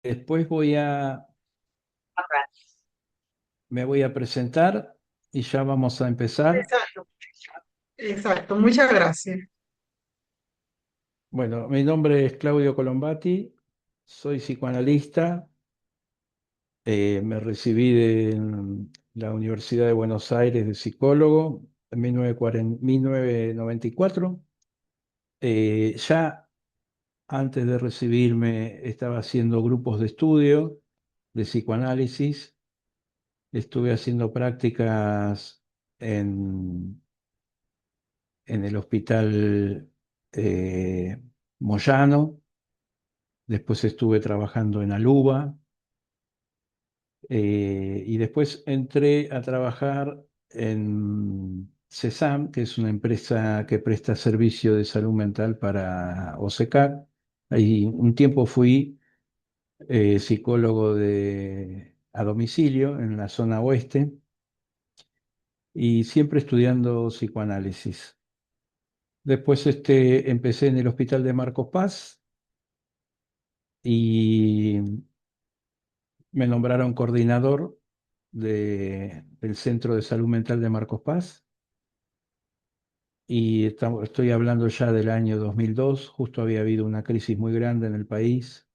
Después me voy a presentar y ya vamos a empezar. Exacto, exacto, muchas gracias. Bueno, mi nombre es Claudio Colombati, soy psicoanalista, me recibí de la Universidad de Buenos Aires de psicólogo en 1994. Ya antes de recibirme estaba haciendo grupos de estudio de psicoanálisis, estuve haciendo prácticas en en el hospital eh, Moyano, después estuve trabajando en Aluba, y después entré a trabajar en CESAM, que es una empresa que presta servicio de salud mental para OSECAC. Ahí un tiempo fui psicólogo a domicilio en la zona oeste y siempre estudiando psicoanálisis. Después empecé en el hospital de Marcos Paz y me nombraron coordinador del Centro de Salud Mental de Marcos Paz. Y estoy hablando ya del año 2002. Justo había habido una crisis muy grande en el país,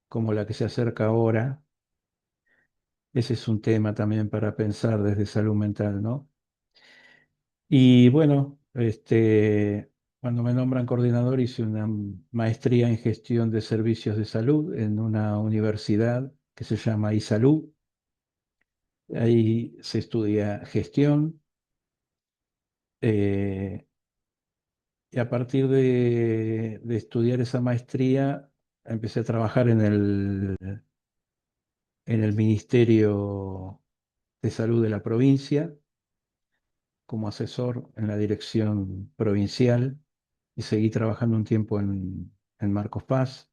como la que se acerca ahora. Ese es un tema también para pensar desde salud mental, ¿no? Y bueno, cuando me nombran coordinador hice una maestría en gestión de servicios de salud en una universidad que se llama iSalud. Ahí se estudia gestión, eh, y a partir de estudiar esa maestría empecé a trabajar en el Ministerio de Salud de la provincia como asesor en la dirección provincial y seguí trabajando un tiempo en Marcos Paz.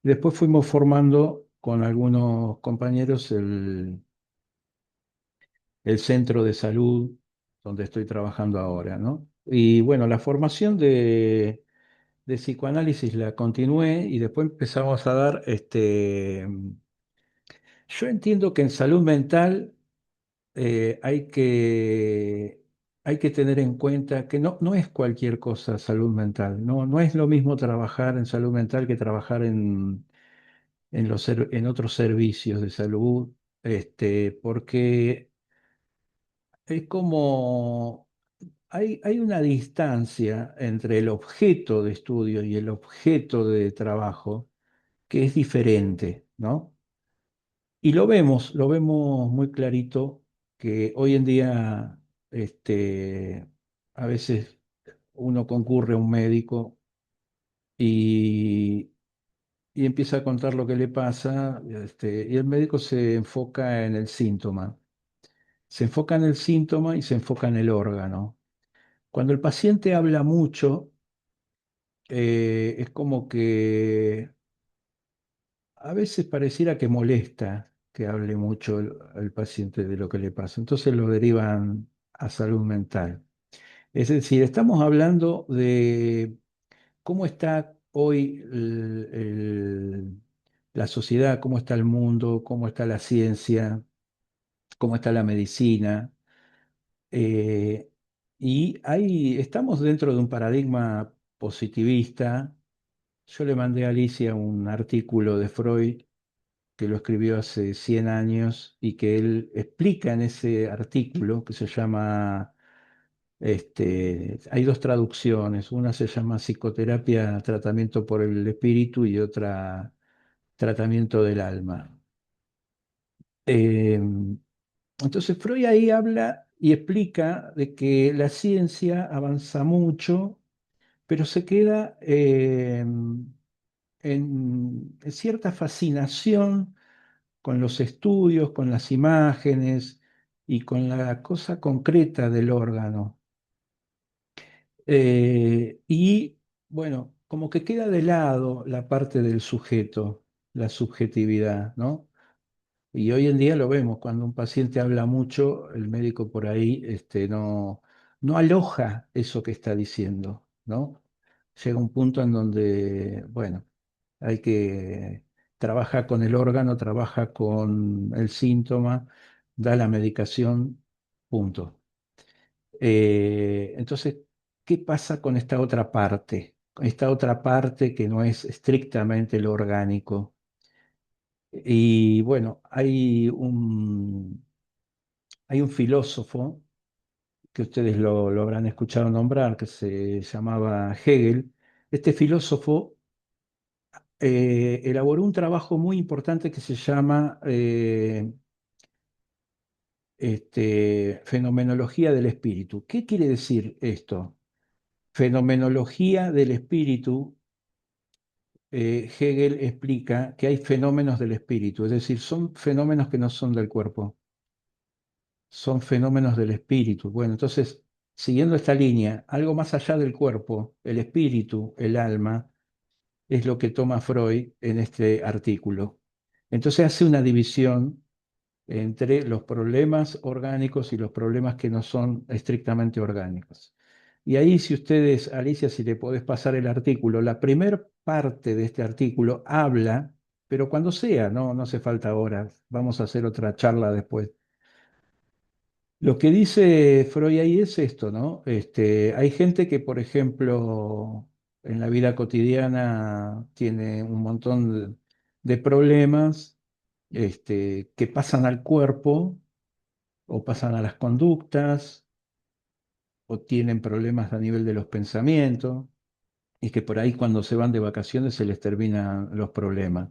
Después fuimos formando con algunos compañeros el centro de salud donde estoy trabajando ahora, ¿no? Y bueno, la formación de psicoanálisis la continué y después empezamos a dar, yo entiendo que en salud mental hay que tener en cuenta que no es cualquier cosa salud mental, no es lo mismo trabajar en salud mental que trabajar en otros servicios de salud, porque es como hay una distancia entre el objeto de estudio y el objeto de trabajo que es diferente, ¿no? Y lo vemos muy clarito que hoy en día, a veces uno concurre a un médico y, y empieza a contar lo que le pasa, y el médico se enfoca en el síntoma. Se enfoca en el síntoma y se enfoca en el órgano. Cuando el paciente habla mucho, es como que a veces pareciera que molesta que hable mucho el paciente de lo que le pasa. Entonces lo derivan a salud mental. Es decir, estamos hablando de cómo está hoy la sociedad, cómo está el mundo, cómo está la ciencia, cómo está la medicina. eh, y ahí estamos dentro de un paradigma positivista. Yo le mandé a Alicia un artículo de Freud que lo escribió hace 100 años y que él explica en ese artículo que se llama, hay dos traducciones, una se llama Psicoterapia, Tratamiento por el Espíritu y otra Tratamiento del Alma. Eh, entonces Freud ahí habla y explica de que la ciencia avanza mucho, pero se queda en cierta fascinación con los estudios, con las imágenes y con la cosa concreta del órgano. Y bueno, como que queda de lado la parte del sujeto, la subjetividad, ¿no? Y hoy en día lo vemos, cuando un paciente habla mucho, el médico por ahí no aloja eso que está diciendo, ¿no? Llega un punto en donde, bueno, hay que trabaja con el órgano, trabaja con el síntoma, da la medicación, punto. Entonces, ¿qué pasa con esta otra parte? Con esta otra parte que no es estrictamente lo orgánico. Y bueno, hay un filósofo que ustedes lo habrán escuchado nombrar, que se llamaba Hegel. Este filósofo elaboró un trabajo muy importante que se llama Fenomenología del Espíritu. ¿Qué quiere decir esto? Fenomenología del Espíritu, Hegel explica que hay fenómenos del espíritu, es decir, son fenómenos que no son del cuerpo, son fenómenos del espíritu. Bueno, entonces, siguiendo esta línea, algo más allá del cuerpo, el espíritu, el alma, es lo que toma Freud en este artículo. Entonces hace una división entre los problemas orgánicos y los problemas que no son estrictamente orgánicos. Y ahí, si ustedes, Alicia, si le podés pasar el artículo, la primer parte de este artículo habla, pero cuando sea, no hace falta ahora, vamos a hacer otra charla después. Lo que dice Freud ahí es esto, ¿no? Hay gente que, por ejemplo, en la vida cotidiana tiene un montón de problemas, que pasan al cuerpo o pasan a las conductas o tienen problemas a nivel de los pensamientos y que por ahí cuando se van de vacaciones se les terminan los problemas.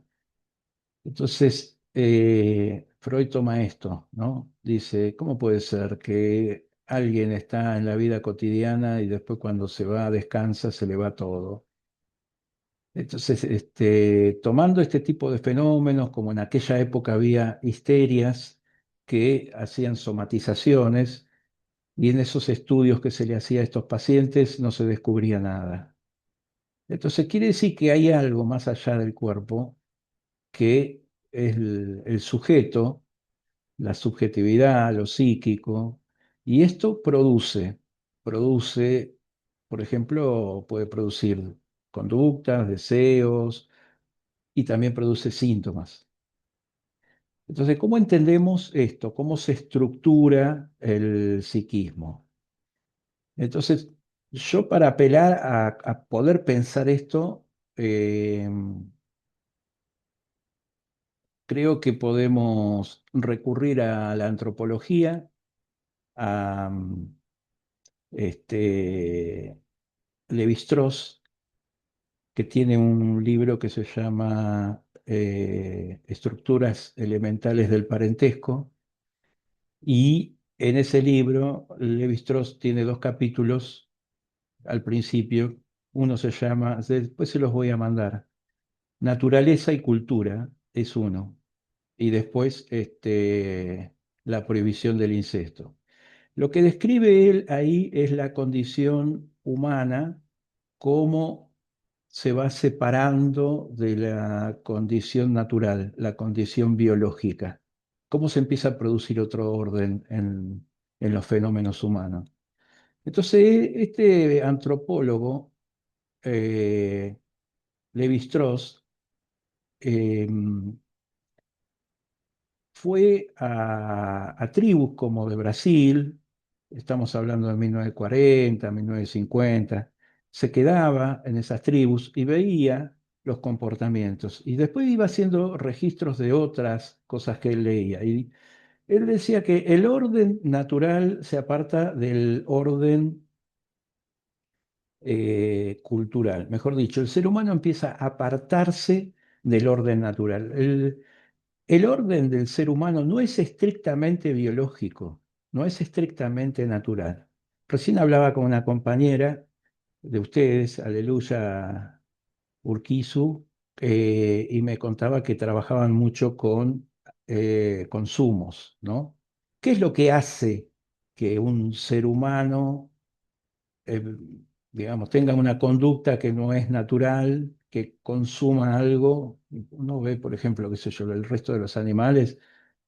Entonces, Freud toma esto, ¿no? Dice, ¿cómo puede ser que alguien está en la vida cotidiana y después cuando se va, descansa, se le va todo? Entonces, tomando este tipo de fenómenos, como en aquella época había histerias que hacían somatizaciones, y en esos estudios que se le hacía a estos pacientes no se descubría nada. Entonces, quiere decir que hay algo más allá del cuerpo que es el sujeto, la subjetividad, lo psíquico, y esto produce, por ejemplo, puede producir conductas, deseos, y también produce síntomas. Entonces, ¿cómo entendemos esto? ¿Cómo se estructura el psiquismo? Entonces, yo para apelar a poder pensar esto, eh, creo que podemos recurrir a la antropología, a Levi-Strauss, que tiene un libro que se llama Estructuras elementales del parentesco, y en ese libro Levi-Strauss tiene dos capítulos al principio. Uno se llama, después se los voy a mandar, Naturaleza y cultura es uno. Y después la prohibición del incesto. Lo que describe él ahí es la condición humana, cómo se va separando de la condición natural, la condición biológica, cómo se empieza a producir otro orden en los fenómenos humanos. Entonces, este antropólogo, eh, Levi-Strauss, eh, fue a tribus como de Brasil, estamos hablando de 1940, 1950, se quedaba en esas tribus y veía los comportamientos y después iba haciendo registros de otras cosas que él leía. Y él decía que el orden natural se aparta del orden cultural. Mejor dicho, el ser humano empieza a apartarse del orden natural. El orden del ser humano no es estrictamente biológico, no es estrictamente natural. Recién hablaba con una compañera de ustedes, Aleluya Urquizu, y me contaba que trabajaban mucho con consumos, ¿no? ¿Qué es lo que hace que un ser humano eh, digamos, tenga una conducta que no es natural, que consuma algo? Uno ve, por ejemplo, qué sé yo, el resto de los animales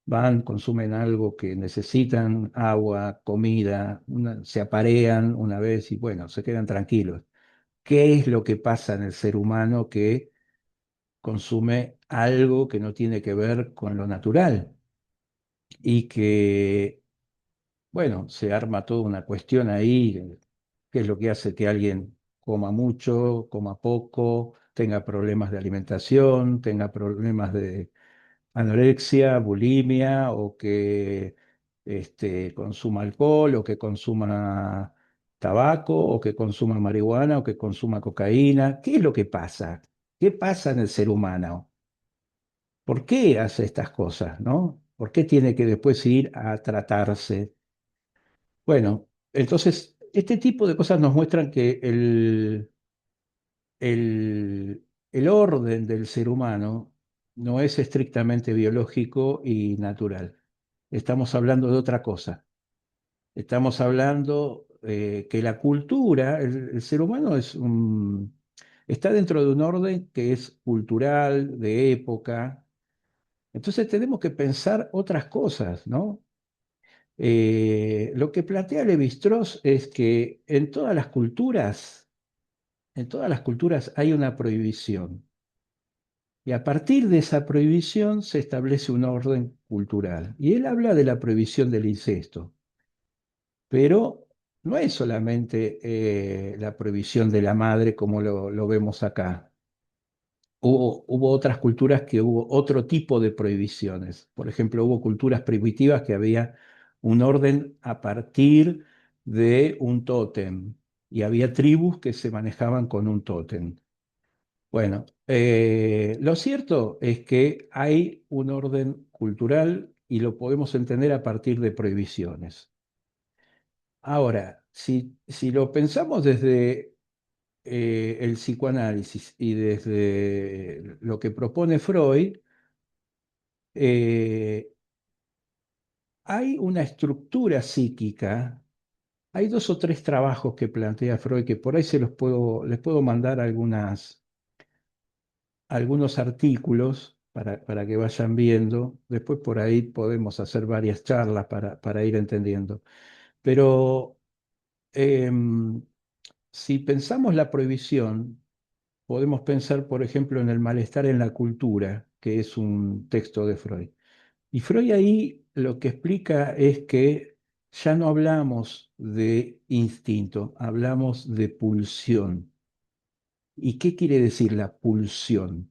van, consumen algo que necesitan, agua, comida, se aparean una vez y bueno, se quedan tranquilos. ¿Qué es lo que pasa en el ser humano que consume algo que no tiene que ver con lo natural y que, bueno, se arma toda una cuestión ahí, que es lo que hace que alguien coma mucho, coma poco, tenga problemas de alimentación, tenga problemas de anorexia, bulimia, o que consuma alcohol, o que consuma tabaco, o que consuma marihuana, o que consuma cocaína. ¿Qué es lo que pasa? ¿Qué pasa en el ser humano? ¿Por qué hace estas cosas, no? ¿Por qué tiene que después ir a tratarse? Bueno, entonces, este tipo de cosas nos muestran que el orden del ser humano no es estrictamente biológico y natural. Estamos hablando de otra cosa. Estamos hablando que la cultura, el ser humano está dentro de un orden que es cultural, de época. Entonces tenemos que pensar otras cosas, ¿no? Lo que plantea Levi-Strauss es que en todas las culturas hay una prohibición. Y a partir de esa prohibición se establece un orden cultural. Y él habla de la prohibición del incesto, pero no es solamente la prohibición de la madre como lo vemos acá. Hubo otras culturas que hubo otro tipo de prohibiciones. Por ejemplo, hubo culturas primitivas que había un orden a partir de un tótem y había tribus que se manejaban con un tótem. Bueno, lo cierto es que hay un orden cultural y lo podemos entender a partir de prohibiciones. Ahora, si lo pensamos desde el psicoanálisis y desde lo que propone Freud, eh, hay una estructura psíquica. Hay dos o tres trabajos que plantea Freud que por ahí les puedo mandar algunos artículos para que vayan viendo. Después por ahí podemos hacer varias charlas para ir entendiendo. Pero em, si pensamos la prohibición, podemos pensar, por ejemplo, en el malestar en la cultura, que es un texto de Freud. Y Freud ahí lo que explica es que ya no hablamos de instinto, hablamos de pulsión. ¿Y qué quiere decir la pulsión?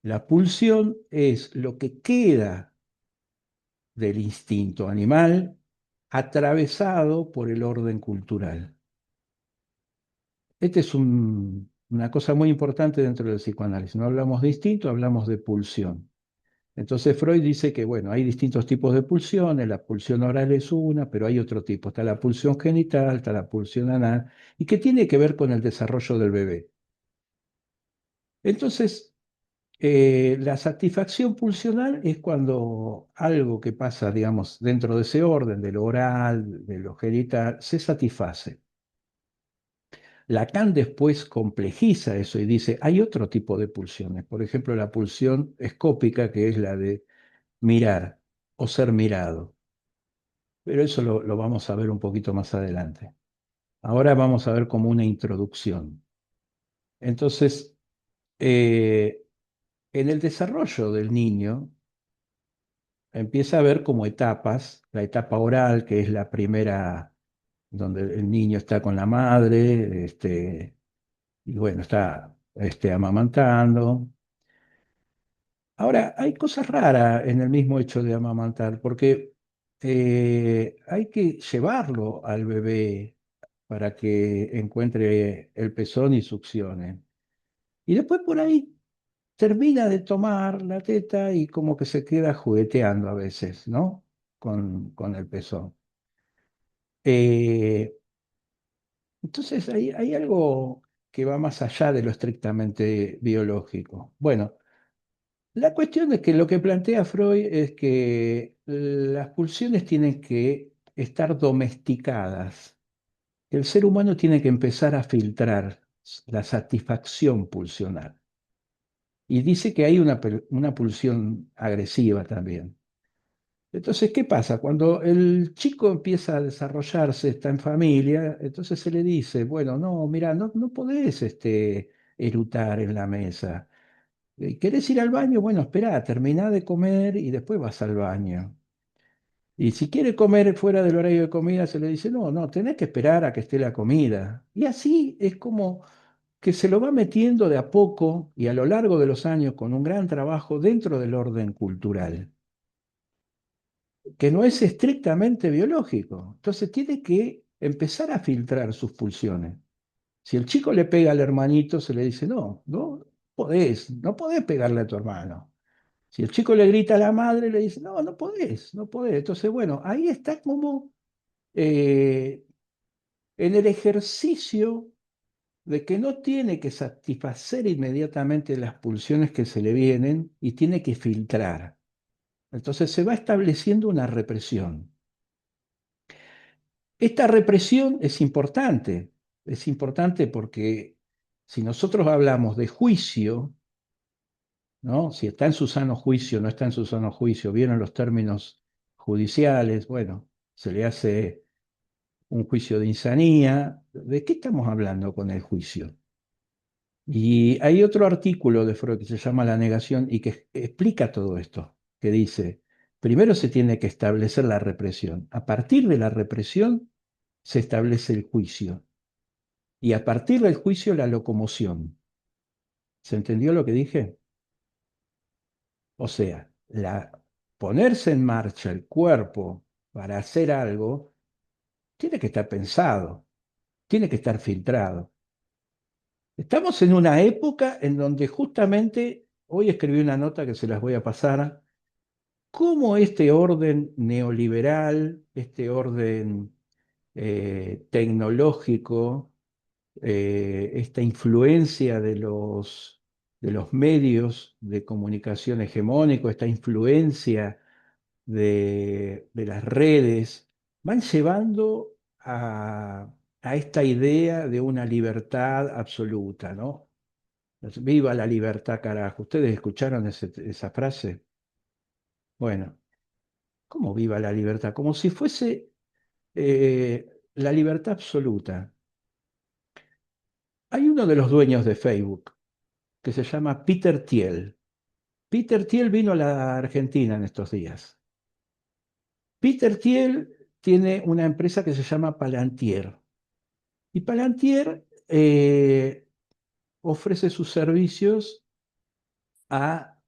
La pulsión es lo que queda del instinto animal atravesado por el orden cultural. Esta es una cosa muy importante dentro del psicoanálisis. No hablamos de instinto, hablamos de pulsión. Entonces Freud dice que, bueno, hay distintos tipos de pulsiones, la pulsión oral es una, pero hay otro tipo. Está la pulsión genital, está la pulsión anal, y que tiene que ver con el desarrollo del bebé. Entonces, la satisfacción pulsional es cuando algo que pasa, digamos, dentro de ese orden, de lo oral, de lo genital, se satisface. Lacan después complejiza eso y dice, hay otro tipo de pulsiones. Por ejemplo, la pulsión escópica, que es la de mirar o ser mirado. Pero eso lo vamos a ver un poquito más adelante. Ahora vamos a ver como una introducción. Entonces, eh, en el desarrollo del niño, empieza a ver como etapas, la etapa oral, que es la primera, donde el niño está con la madre, y bueno, está amamantando. Ahora, hay cosas raras en el mismo hecho de amamantar, porque hay que llevarlo al bebé para que encuentre el pezón y succione. Y después por ahí termina de tomar la teta y como que se queda jugueteando a veces, ¿no? Con el pezón. Eh, entonces hay algo que va más allá de lo estrictamente biológico. Bueno, la cuestión es que lo que plantea Freud es que las pulsiones tienen que estar domesticadas. El ser humano tiene que empezar a filtrar la satisfacción pulsional. Y dice que hay una pulsión agresiva también. Entonces, ¿qué pasa? Cuando el chico empieza a desarrollarse, está en familia, entonces se le dice, bueno, no, mira, no podés erutar en la mesa. ¿Querés ir al baño? Bueno, espera, terminá de comer y después vas al baño. Y si quiere comer fuera del horario de comida, se le dice, no, no, tenés que esperar a que esté la comida. Y así es como que se lo va metiendo de a poco y a lo largo de los años con un gran trabajo dentro del orden cultural, que no es estrictamente biológico. Entonces tiene que empezar a filtrar sus pulsiones. Si el chico le pega al hermanito, se le dice, no, no podés, no podés pegarle a tu hermano. Si el chico le grita a la madre, le dice, no, no podés, no podés. Entonces, bueno, ahí está como eh, en el ejercicio de que no tiene que satisfacer inmediatamente las pulsiones que se le vienen y tiene que filtrar. Entonces se va estableciendo una represión. Esta represión es importante porque si nosotros hablamos de juicio, ¿no? Si está en su sano juicio, no está en su sano juicio, vieron los términos judiciales, bueno, se le hace un juicio de insanía. ¿De qué estamos hablando con el juicio? Y hay otro artículo de Freud que se llama La negación y que explica todo esto, que dice, primero se tiene que establecer la represión. A partir de la represión se establece el juicio y a partir del juicio la locomoción. ¿Se entendió lo que dije? O sea, ponerse en marcha el cuerpo para hacer algo tiene que estar pensado, tiene que estar filtrado. Estamos en una época en donde justamente, hoy escribí una nota que se las voy a pasar, cómo este orden neoliberal, este orden tecnológico, esta influencia de los medios de comunicación hegemónicos, esta influencia de las redes, van llevando a esta idea de una libertad absoluta, ¿no? Viva la libertad, carajo. ¿Ustedes escucharon esa frase? Bueno, ¿cómo viva la libertad? Como si fuese la libertad absoluta. Hay uno de los dueños de Facebook que se llama Peter Thiel. Peter Thiel vino a la Argentina en estos días. Peter Thiel tiene una empresa que se llama Palantir. Y Palantir ofrece sus servicios a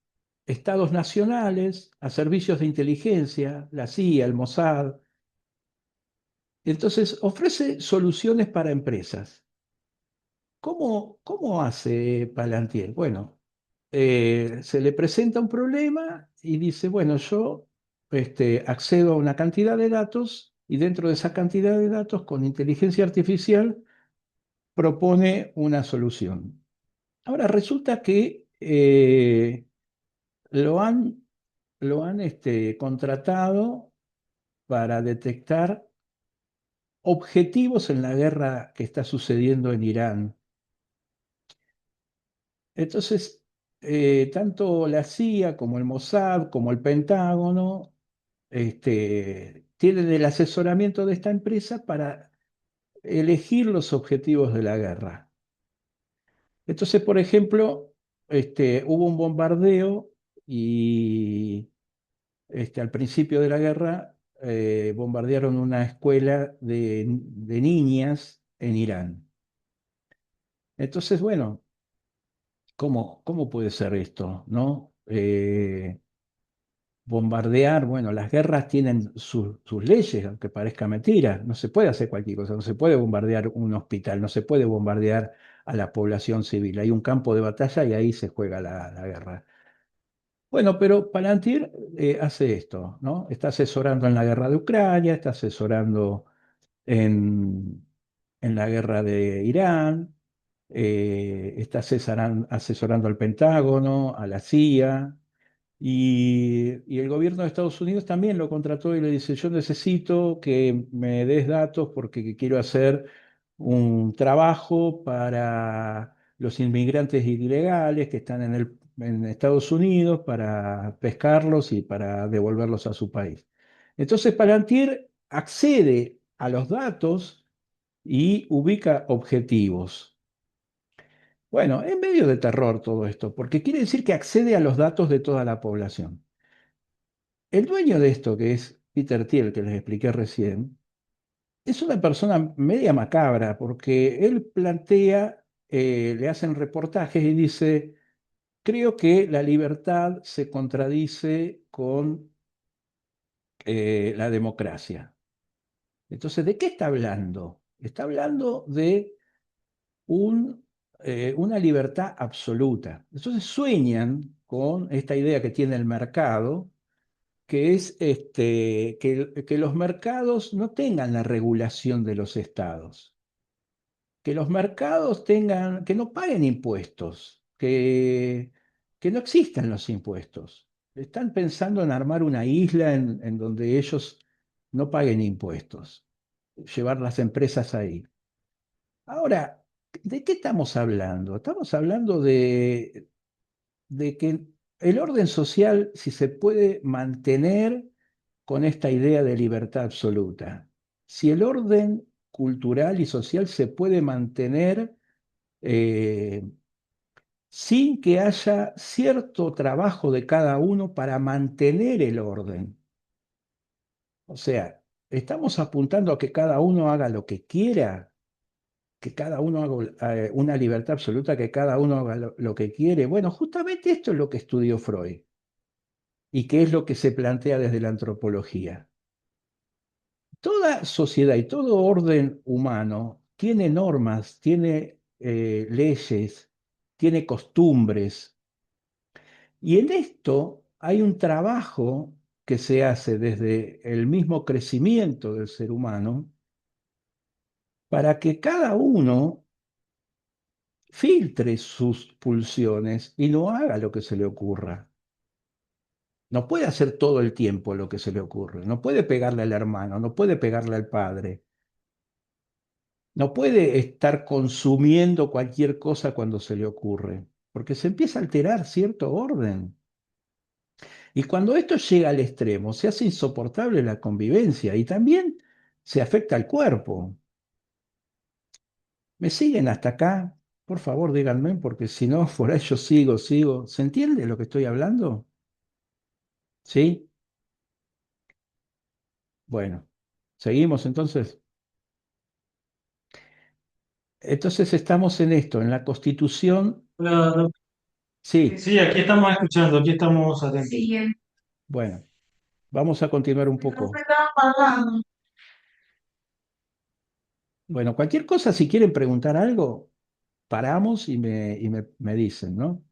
estados nacionales, a servicios de inteligencia, la CIA, el Mossad. Entonces, ofrece soluciones para empresas. ¿Cómo hace Palantir? Bueno, se le presenta un problema y dice, bueno, yo accedo a una cantidad de datos y dentro de esa cantidad de datos, con inteligencia artificial, propone una solución. Ahora, resulta que lo han, lo han contratado para detectar objetivos en la guerra que está sucediendo en Irán. Entonces, tanto la CIA como el Mossad, como el Pentágono, tienen el asesoramiento de esta empresa para elegir los objetivos de la guerra. Entonces, por ejemplo, hubo un bombardeo y al principio de la guerra bombardearon una escuela de niñas en Irán. Entonces, bueno, ¿cómo puede ser esto, no? Bombardear, bueno, las guerras tienen sus leyes, aunque parezca mentira. No se puede hacer cualquier cosa, no se puede bombardear un hospital, no se puede bombardear a la población civil. Hay un campo de batalla y ahí se juega la guerra. Bueno, pero Palantir hace esto, ¿no? Está asesorando en la guerra de Ucrania, está asesorando en, en la guerra de Irán, está asesorando al Pentágono, a la CIA, y el gobierno de Estados Unidos también lo contrató y le dice, yo necesito que me des datos porque quiero hacer un trabajo para los inmigrantes ilegales que están en Estados Unidos para pescarlos y para devolverlos a su país. Entonces Palantir accede a los datos y ubica objetivos. Bueno, es medio de terror todo esto, porque quiere decir que accede a los datos de toda la población. El dueño de esto, que es Peter Thiel, que les expliqué recién, es una persona media macabra, porque él plantea, le hacen reportajes y dice, creo que la libertad se contradice con la democracia. Entonces, ¿de qué está hablando? Está hablando de una libertad absoluta. Entonces sueñan con esta idea que tiene el mercado, que es que los mercados no tengan la regulación de los estados, que los mercados tengan, que no paguen impuestos, que no existan los impuestos. Están pensando en armar una isla en donde ellos no paguen impuestos, llevar las empresas ahí. Ahora, ¿de qué estamos hablando? Estamos hablando de que el orden social, si se puede mantener con esta idea de libertad absoluta, si el orden cultural y social se puede mantener eh, sin que haya cierto trabajo de cada uno para mantener el orden. O sea, estamos apuntando a que cada uno haga lo que quiera, que cada uno haga una libertad absoluta, que cada uno haga lo que quiere. Bueno, justamente esto es lo que estudió Freud y que es lo que se plantea desde la antropología. Toda sociedad y todo orden humano tiene normas, tiene leyes, tiene costumbres, y en esto hay un trabajo que se hace desde el mismo crecimiento del ser humano para que cada uno filtre sus pulsiones y no haga lo que se le ocurra. No puede hacer todo el tiempo lo que se le ocurre. No puede pegarle al hermano, no puede pegarle al padre. No puede estar consumiendo cualquier cosa cuando se le ocurre, porque se empieza a alterar cierto orden. Y cuando esto llega al extremo, se hace insoportable la convivencia y también se afecta al cuerpo. ¿Me siguen hasta acá? Por favor, díganme, porque si no, por ahí yo sigo. ¿Se entiende lo que estoy hablando? ¿Sí? Bueno, seguimos entonces. Entonces estamos en esto, en la Constitución. Hola, Sí, sí, aquí estamos escuchando, aquí estamos atentos. Sí, el bueno, vamos a continuar un micrófono poco. estaba apagado. Bueno, cualquier cosa, si quieren preguntar algo, paramos y me dicen, ¿no?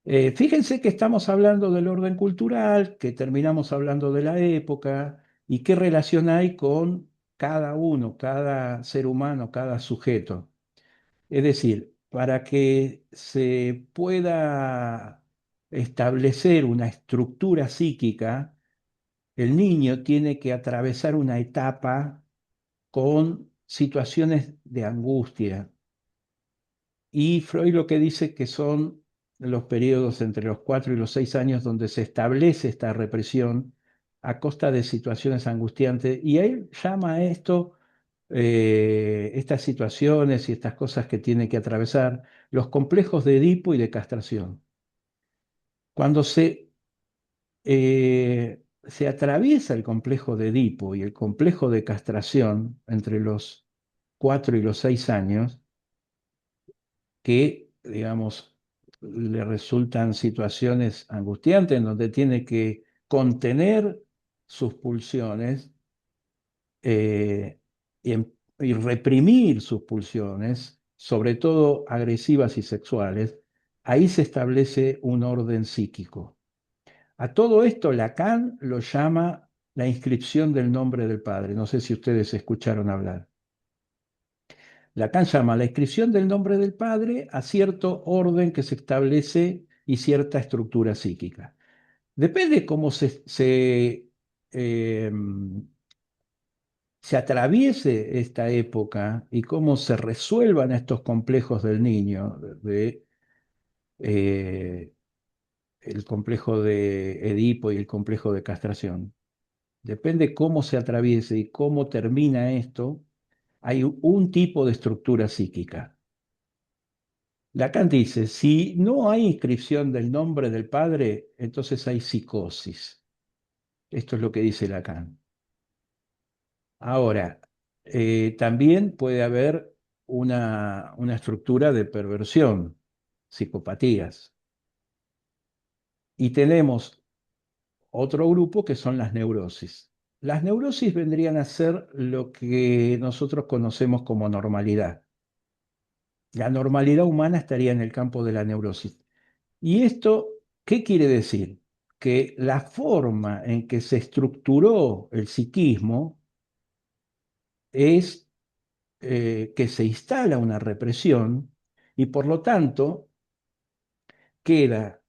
Fíjense que estamos hablando del orden cultural, que terminamos hablando de la época y qué relación hay con cada uno, cada ser humano, cada sujeto. Es decir, para que se pueda establecer una estructura psíquica, el niño tiene que atravesar una etapa con situaciones de angustia. Y Freud lo que dice que son los periodos entre los 4 y los 6 años donde se establece esta represión a costa de situaciones angustiantes. Y él llama a esto, estas situaciones y estas cosas que tiene que atravesar, los complejos de Edipo y de castración. Cuando se atraviesa el complejo de Edipo y el complejo de castración entre los 4 y los 6 años, que, digamos, le resultan situaciones angustiantes en donde tiene que contener sus pulsiones y reprimir sus pulsiones, sobre todo agresivas y sexuales, ahí se establece un orden psíquico. A todo esto Lacan lo llama la inscripción del nombre del Padre. No sé si ustedes escucharon hablar. Lacan llama la inscripción del nombre del Padre a cierto orden que se establece y cierta estructura psíquica. Depende cómo eh, se atraviese esta época y cómo se resuelvan estos complejos del niño, eh, el complejo de Edipo y el complejo de castración. Depende cómo se atraviese y cómo termina esto, hay un tipo de estructura psíquica. Lacan dice, si no hay inscripción del nombre del padre, entonces hay psicosis. Esto es lo que dice Lacan. Ahora, también puede haber una estructura de perversión, psicopatías. Y tenemos otro grupo que son las neurosis. Las neurosis vendrían a ser lo que nosotros conocemos como normalidad. La normalidad humana estaría en el campo de la neurosis. ¿Y esto qué quiere decir? Que la forma en que se estructuró el psiquismo es que se instala una represión y por lo tanto queda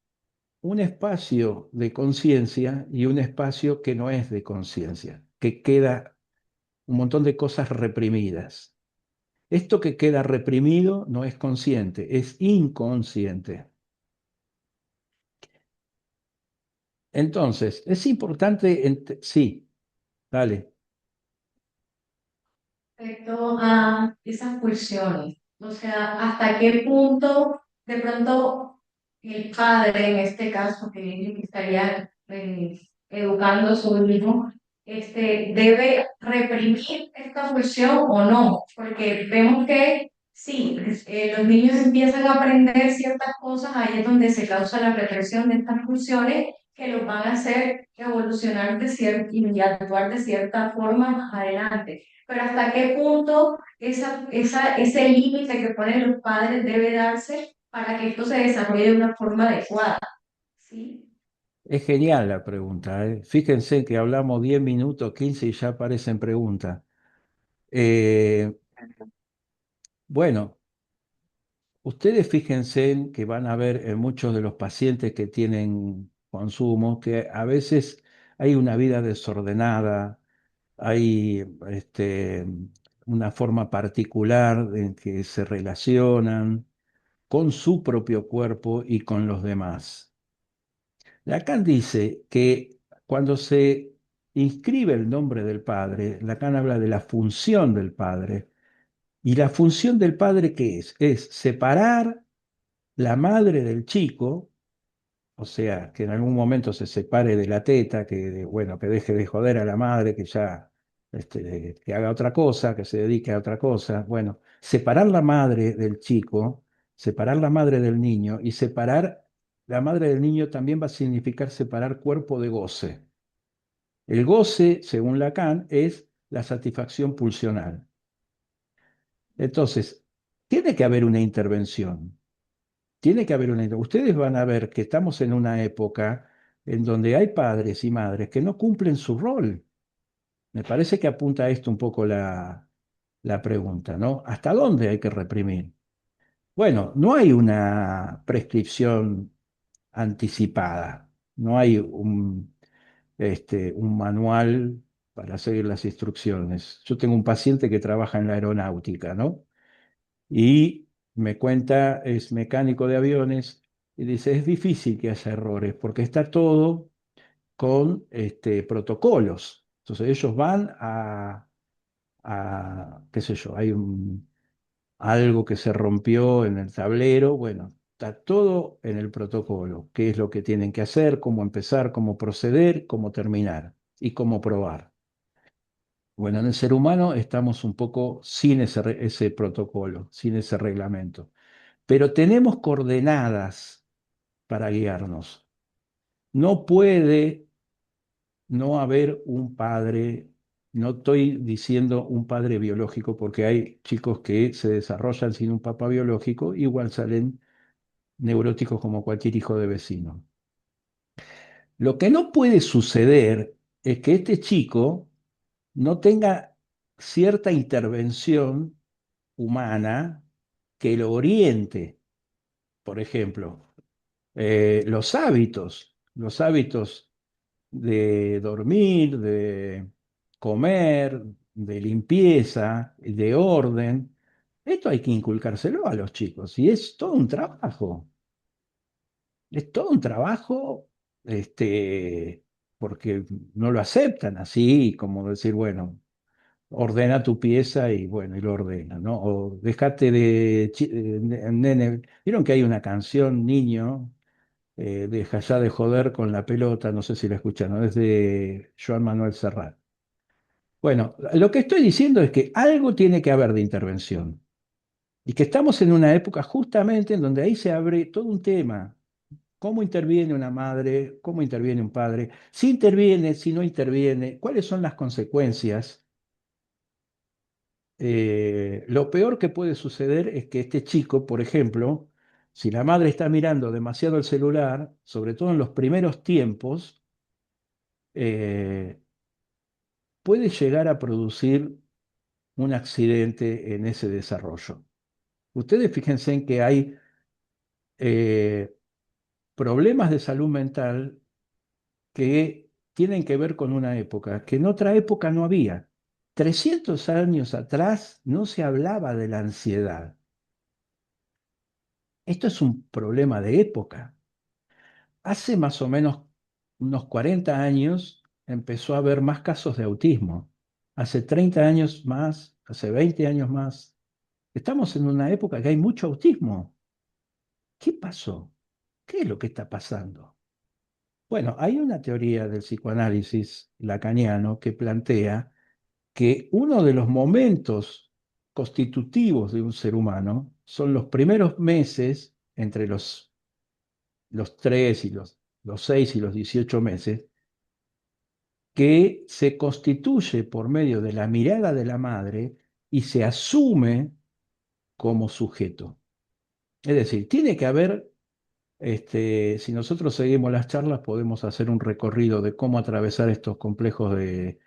un espacio de conciencia y un espacio que no es de conciencia, que queda un montón de cosas reprimidas. Esto que queda reprimido no es consciente, es inconsciente. Entonces, es importante, sí, dale. Respecto a esas pulsiones, o sea, hasta qué punto de pronto el padre, en este caso, que estaría educando a su hijo, debe reprimir esta pulsión o no, porque vemos que sí, los niños empiezan a aprender ciertas cosas, ahí es donde se causa la represión de estas pulsiones que los van a hacer evolucionar de cierta y actuar de cierta forma más adelante, pero hasta qué punto ese límite que ponen los padres debe darse para que esto se desarrolle de una forma adecuada, ¿sí? Es genial la pregunta, ¿eh? Fíjense que hablamos 10 minutos, 15 y ya aparecen preguntas. Eh, bueno, ustedes fíjense en que van a ver en muchos de los pacientes que tienen consumo que a veces hay una vida desordenada, hay una forma particular en que se relacionan con su propio cuerpo y con los demás. Lacan dice que cuando se inscribe el nombre del padre, Lacan habla de la función del padre. ¿Y la función del padre qué es? Es separar la madre del chico, o sea, que en algún momento se separe de la teta, que bueno, que deje de joder a la madre, que ya que haga otra cosa, que se dedique a otra cosa. Bueno, separar la madre del chico, separar la madre del niño y separar la madre del niño también va a significar separar cuerpo de goce. El goce, según Lacan, es la satisfacción pulsional. Entonces, tiene que haber una intervención. Tiene que haber una... Ustedes van a ver que estamos en una época en donde hay padres y madres que no cumplen su rol. Me parece que apunta a esto un poco la pregunta, ¿no? ¿Hasta dónde hay que reprimir? Bueno, no hay una prescripción anticipada, no hay un manual para seguir las instrucciones. Yo tengo un paciente que trabaja en la aeronáutica, ¿no? Y me cuenta, es mecánico de aviones, y dice, es difícil que haya errores porque está todo con protocolos. Entonces ellos van qué sé yo, hay algo que se rompió en el tablero, bueno, está todo en el protocolo, qué es lo que tienen que hacer, cómo empezar, cómo proceder, cómo terminar y cómo probar. Bueno, en el ser humano estamos un poco sin ese protocolo, sin ese reglamento, pero tenemos coordenadas para guiarnos. No puede no haber un padre, no estoy diciendo un padre biológico, porque hay chicos que se desarrollan sin un papá biológico, igual salen neuróticos como cualquier hijo de vecino. Lo que no puede suceder es que este chico no tenga cierta intervención humana que lo oriente. Por ejemplo, los hábitos de dormir, de comer, de limpieza, de orden. Esto hay que inculcárselo a los chicos y es todo un trabajo. Es todo un trabajo, porque no lo aceptan así, como decir, bueno. ordena tu pieza y bueno, y lo ordena, ¿no? O dejate de, nene, vieron que hay una canción, niño, deja ya de joder con la pelota, no sé si la escuchan, ¿no? Es de Joan Manuel Serrat. Bueno, lo que estoy diciendo es que algo tiene que haber de intervención y que estamos en una época justamente en donde ahí se abre todo un tema. ¿Cómo interviene una madre? ¿Cómo interviene un padre? Si interviene, si no interviene, ¿cuáles son las consecuencias? Lo peor que puede suceder es que este chico, por ejemplo, si la madre está mirando demasiado el celular, sobre todo en los primeros tiempos, eh, puede llegar a producir un accidente en ese desarrollo. Ustedes fíjense en que hay eh, problemas de salud mental que tienen que ver con una época que en otra época no había. 300 años atrás no se hablaba de la ansiedad. Esto es un problema de época. Hace más o menos unos 40 años empezó a haber más casos de autismo. Hace 30 años más, hace 20 años más. Estamos en una época que hay mucho autismo. ¿Qué pasó? ¿Qué es lo que está pasando? Bueno, hay una teoría del psicoanálisis lacaniano que plantea que uno de los momentos constitutivos de un ser humano son los primeros meses, entre los 3 y los 6 y los 18 meses, que se constituye por medio de la mirada de la madre y se asume como sujeto. Es decir, tiene que haber, si nosotros seguimos las charlas, podemos hacer un recorrido de cómo atravesar estos complejos de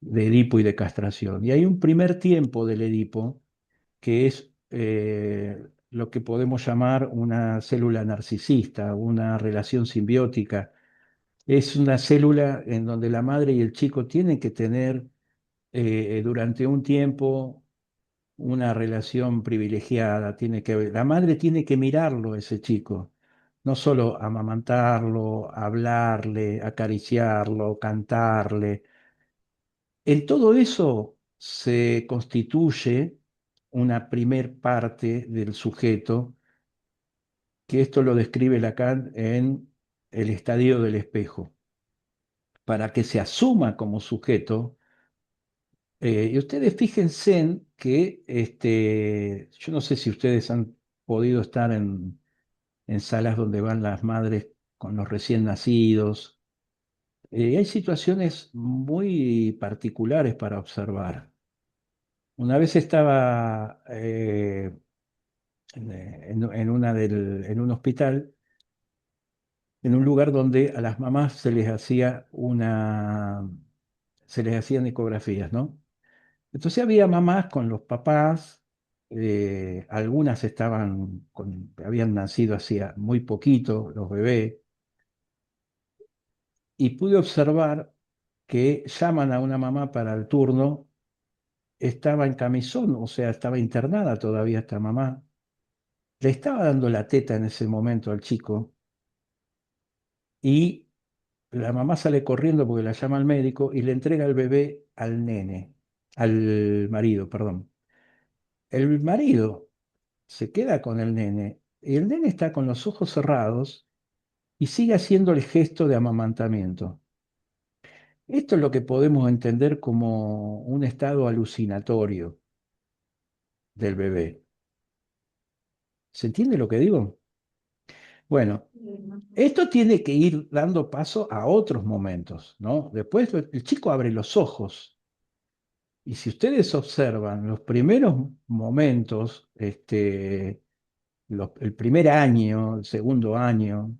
Edipo y de castración. Y hay un primer tiempo del Edipo que es lo que podemos llamar una célula narcisista, una relación simbiótica. Es una célula en donde la madre y el chico tienen que tener durante un tiempo una relación privilegiada. La madre tiene que mirarlo, ese chico, no solo amamantarlo, hablarle, acariciarlo, cantarle. En todo eso se constituye una primer parte del sujeto, que esto lo describe Lacan en el estadio del espejo. Para que se asuma como sujeto, y ustedes fíjense en que, yo no sé si ustedes han podido estar en salas donde van las madres con los recién nacidos. Hay situaciones muy particulares para observar. Una vez estaba en un hospital, en un lugar donde a las mamás se les hacían ecografías, ¿no? Entonces había mamás con los papás, algunas habían nacido hacía muy poquito, los bebés, y pude observar que llaman a una mamá para el turno, estaba en camisón, o sea, estaba internada todavía esta mamá. Le estaba dando la teta en ese momento al chico y la mamá sale corriendo porque la llama al médico y le entrega el bebé al nene, al marido, perdón. El marido se queda con el nene y el nene está con los ojos cerrados y sigue haciendo el gesto de amamantamiento. Esto es lo que podemos entender como un estado alucinatorio del bebé. ¿Se entiende lo que digo? Bueno, esto tiene que ir dando paso a otros momentos, ¿no? Después el chico abre los ojos y si ustedes observan los primeros momentos, el primer año, el segundo año,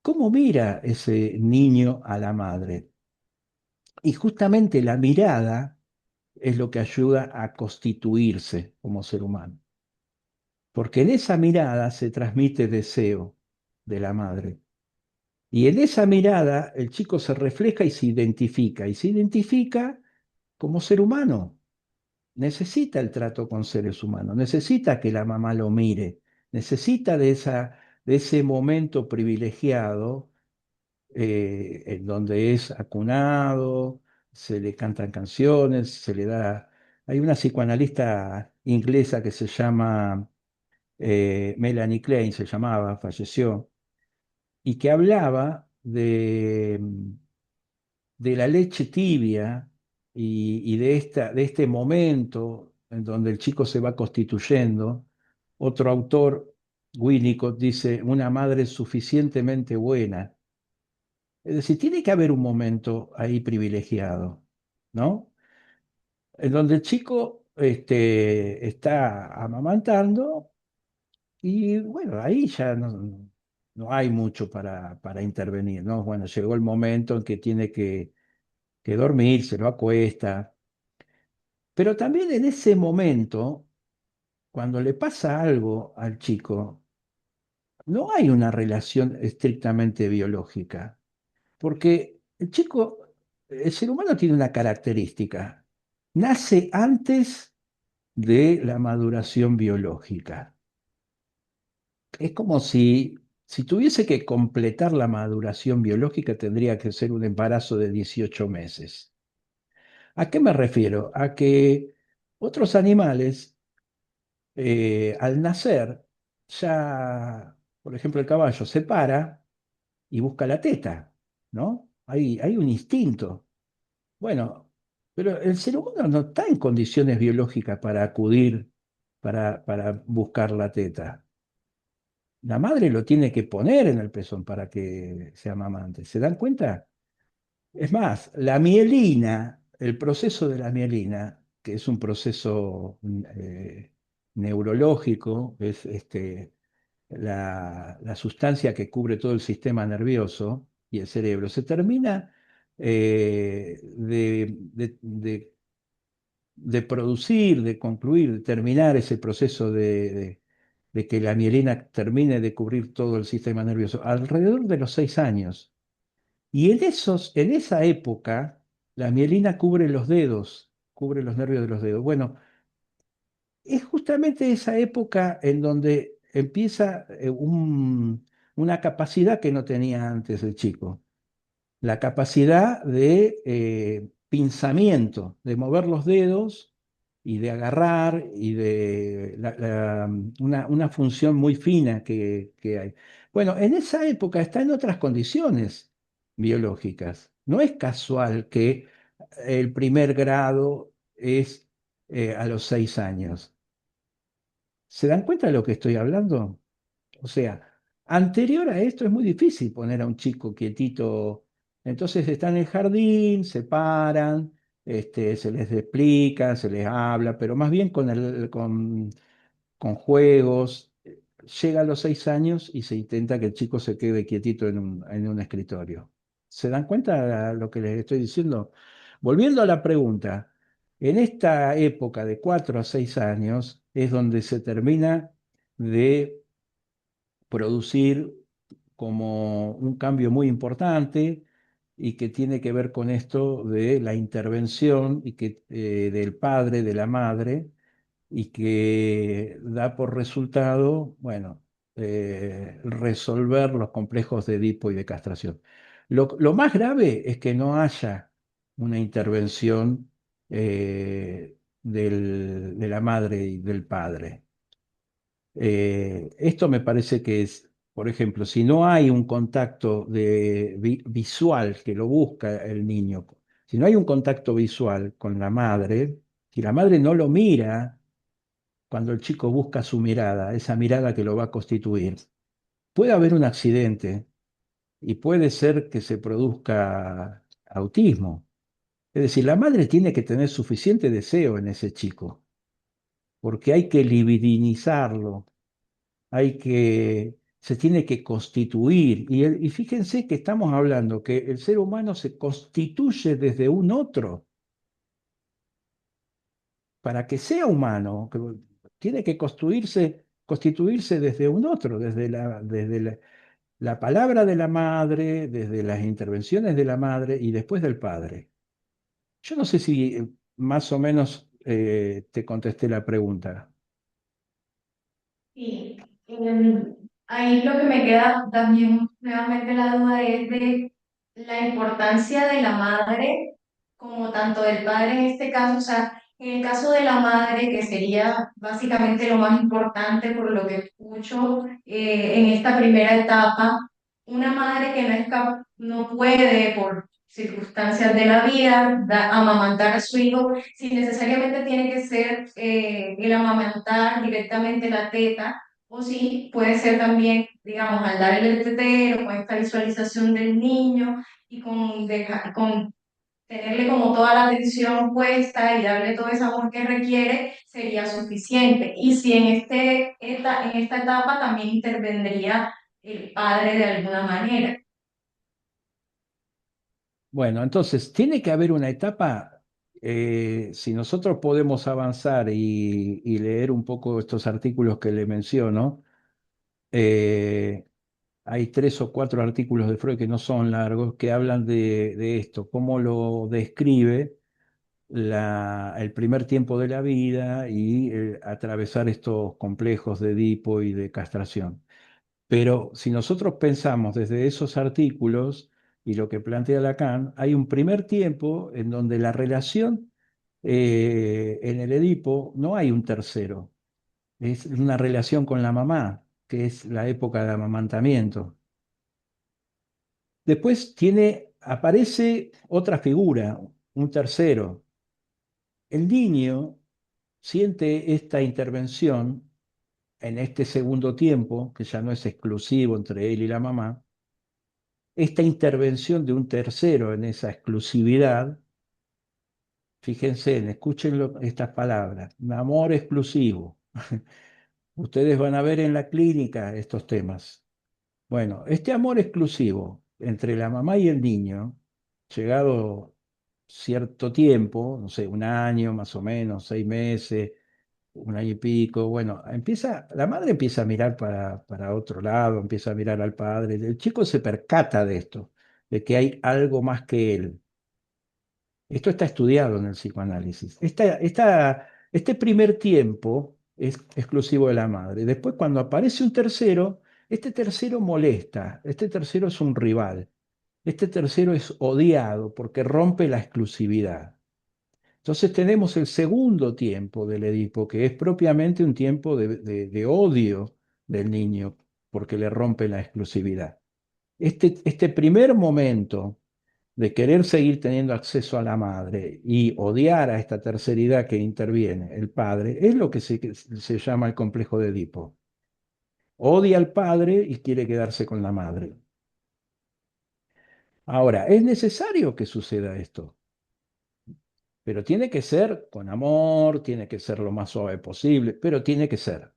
¿cómo mira ese niño a la madre? Y justamente la mirada es lo que ayuda a constituirse como ser humano, porque en esa mirada se transmite deseo de la madre. Y en esa mirada el chico se refleja y se identifica como ser humano. Necesita el trato con seres humanos, necesita que la mamá lo mire, necesita de ese momento privilegiado en donde es acunado, se le cantan canciones, se le da... Hay una psicoanalista inglesa que se llama Melanie Klein, se llamaba, falleció, y que hablaba de la leche tibia y de este momento en donde el chico se va constituyendo. Otro autor, Winnicott, dice, una madre suficientemente buena. Es decir, tiene que haber un momento ahí privilegiado, ¿no? En donde el chico está amamantando y bueno, ahí ya no hay mucho para intervenir, ¿no? Bueno, llegó el momento en que tiene que dormir, se lo acuesta, pero también en ese momento, cuando le pasa algo al chico, no hay una relación estrictamente biológica, porque el ser humano tiene una característica, nace antes de la maduración biológica. Es como si tuviese que completar la maduración biológica, tendría que ser un embarazo de 18 meses. ¿A qué me refiero? A que otros animales, al nacer, ya, por ejemplo, el caballo se para y busca la teta, ¿no? Hay un instinto. Bueno, pero el ser humano no está en condiciones biológicas para acudir, para buscar la teta. La madre lo tiene que poner en el pezón para que sea mamante. ¿Se dan cuenta? Es más, la mielina, el proceso de la mielina, que es un proceso neurológico, es la sustancia que cubre todo el sistema nervioso y el cerebro, se termina de producir, de concluir, de terminar ese proceso de que la mielina termine de cubrir todo el sistema nervioso alrededor de los 6 años. Y en esa época, la mielina cubre los dedos, cubre los nervios de los dedos. Bueno, es justamente esa época en donde empieza una capacidad que no tenía antes el chico, la capacidad de pinzamiento, de mover los dedos y de agarrar y de una función muy fina que hay. Bueno, en esa época está en otras condiciones biológicas. No es casual que el primer grado es a los 6 años. ¿Se dan cuenta de lo que estoy hablando? O sea, anterior a esto es muy difícil poner a un chico quietito. Entonces están en el jardín, se paran, se les explica, se les habla, pero más bien con juegos. Llega a los 6 años y se intenta que el chico se quede quietito en un escritorio. ¿Se dan cuenta de lo que les estoy diciendo? Volviendo a la pregunta, en esta época de 4 a 6 años es donde se termina de producir como un cambio muy importante y que tiene que ver con esto de la intervención del padre, de la madre, y que da por resultado, bueno, resolver los complejos de Edipo y de castración. Lo más grave es que no haya una intervención de la madre y del padre. Esto me parece que es, por ejemplo, si no hay un contacto visual que lo busca el niño, si no hay un contacto visual con la madre, si la madre no lo mira cuando el chico busca su mirada, esa mirada que lo va a constituir, puede haber un accidente y puede ser que se produzca autismo. Es decir, la madre tiene que tener suficiente deseo en ese chico, porque hay que libidinizarlo, se tiene que constituir. Y fíjense que estamos hablando que el ser humano se constituye desde un otro. Para que sea humano, tiene que constituirse desde un otro, desde la palabra de la madre, desde las intervenciones de la madre y después del padre. Yo no sé si más o menos te contesté la pregunta. Sí, ahí lo que me queda también nuevamente la duda es de la importancia de la madre como tanto del padre en este caso, o sea, en el caso de la madre, que sería básicamente lo más importante por lo que escucho en esta primera etapa, una madre que no, no puede por circunstancias de la vida amamantar a su hijo, si necesariamente tiene que ser el amamantar directamente la teta, o si puede ser también, digamos, al dar el tetero, con esta visualización del niño y con tenerle como toda la atención puesta y darle todo ese amor que requiere, sería suficiente. Y si en esta etapa también intervendría el padre de alguna manera. Bueno, entonces, tiene que haber una etapa, si nosotros podemos avanzar y leer un poco estos artículos que le menciono, eh, hay 3 o 4 artículos de Freud que no son largos, que hablan de esto, cómo lo describe el primer tiempo de la vida y atravesar estos complejos de Edipo y de castración. Pero si nosotros pensamos desde esos artículos y lo que plantea Lacan, hay un primer tiempo en donde la relación en el Edipo no hay un tercero, es una relación con la mamá, que es la época de amamantamiento. Después aparece otra figura, un tercero. El niño siente esta intervención en este segundo tiempo, que ya no es exclusivo entre él y la mamá, esta intervención de un tercero en esa exclusividad, fíjense, escuchen estas palabras, un amor exclusivo. Ustedes van a ver en la clínica estos temas. Bueno, este amor exclusivo entre la mamá y el niño, llegado cierto tiempo, no sé, un año más o menos, 6 meses, un año y pico, bueno, la madre empieza a mirar para otro lado, empieza a mirar al padre, el chico se percata de esto, de que hay algo más que él. Esto está estudiado en el psicoanálisis. Este primer tiempo es exclusivo de la madre. Después, cuando aparece un tercero, este tercero molesta, este tercero es un rival, este tercero es odiado porque rompe la exclusividad. Entonces tenemos el segundo tiempo del Edipo, que es propiamente un tiempo de odio del niño, porque le rompe la exclusividad. Este primer momento de querer seguir teniendo acceso a la madre y odiar a esta terceridad que interviene, el padre, es lo que se llama el complejo de Edipo. Odia al padre y quiere quedarse con la madre. Ahora, es necesario que suceda esto, pero tiene que ser con amor, tiene que ser lo más suave posible, pero tiene que ser.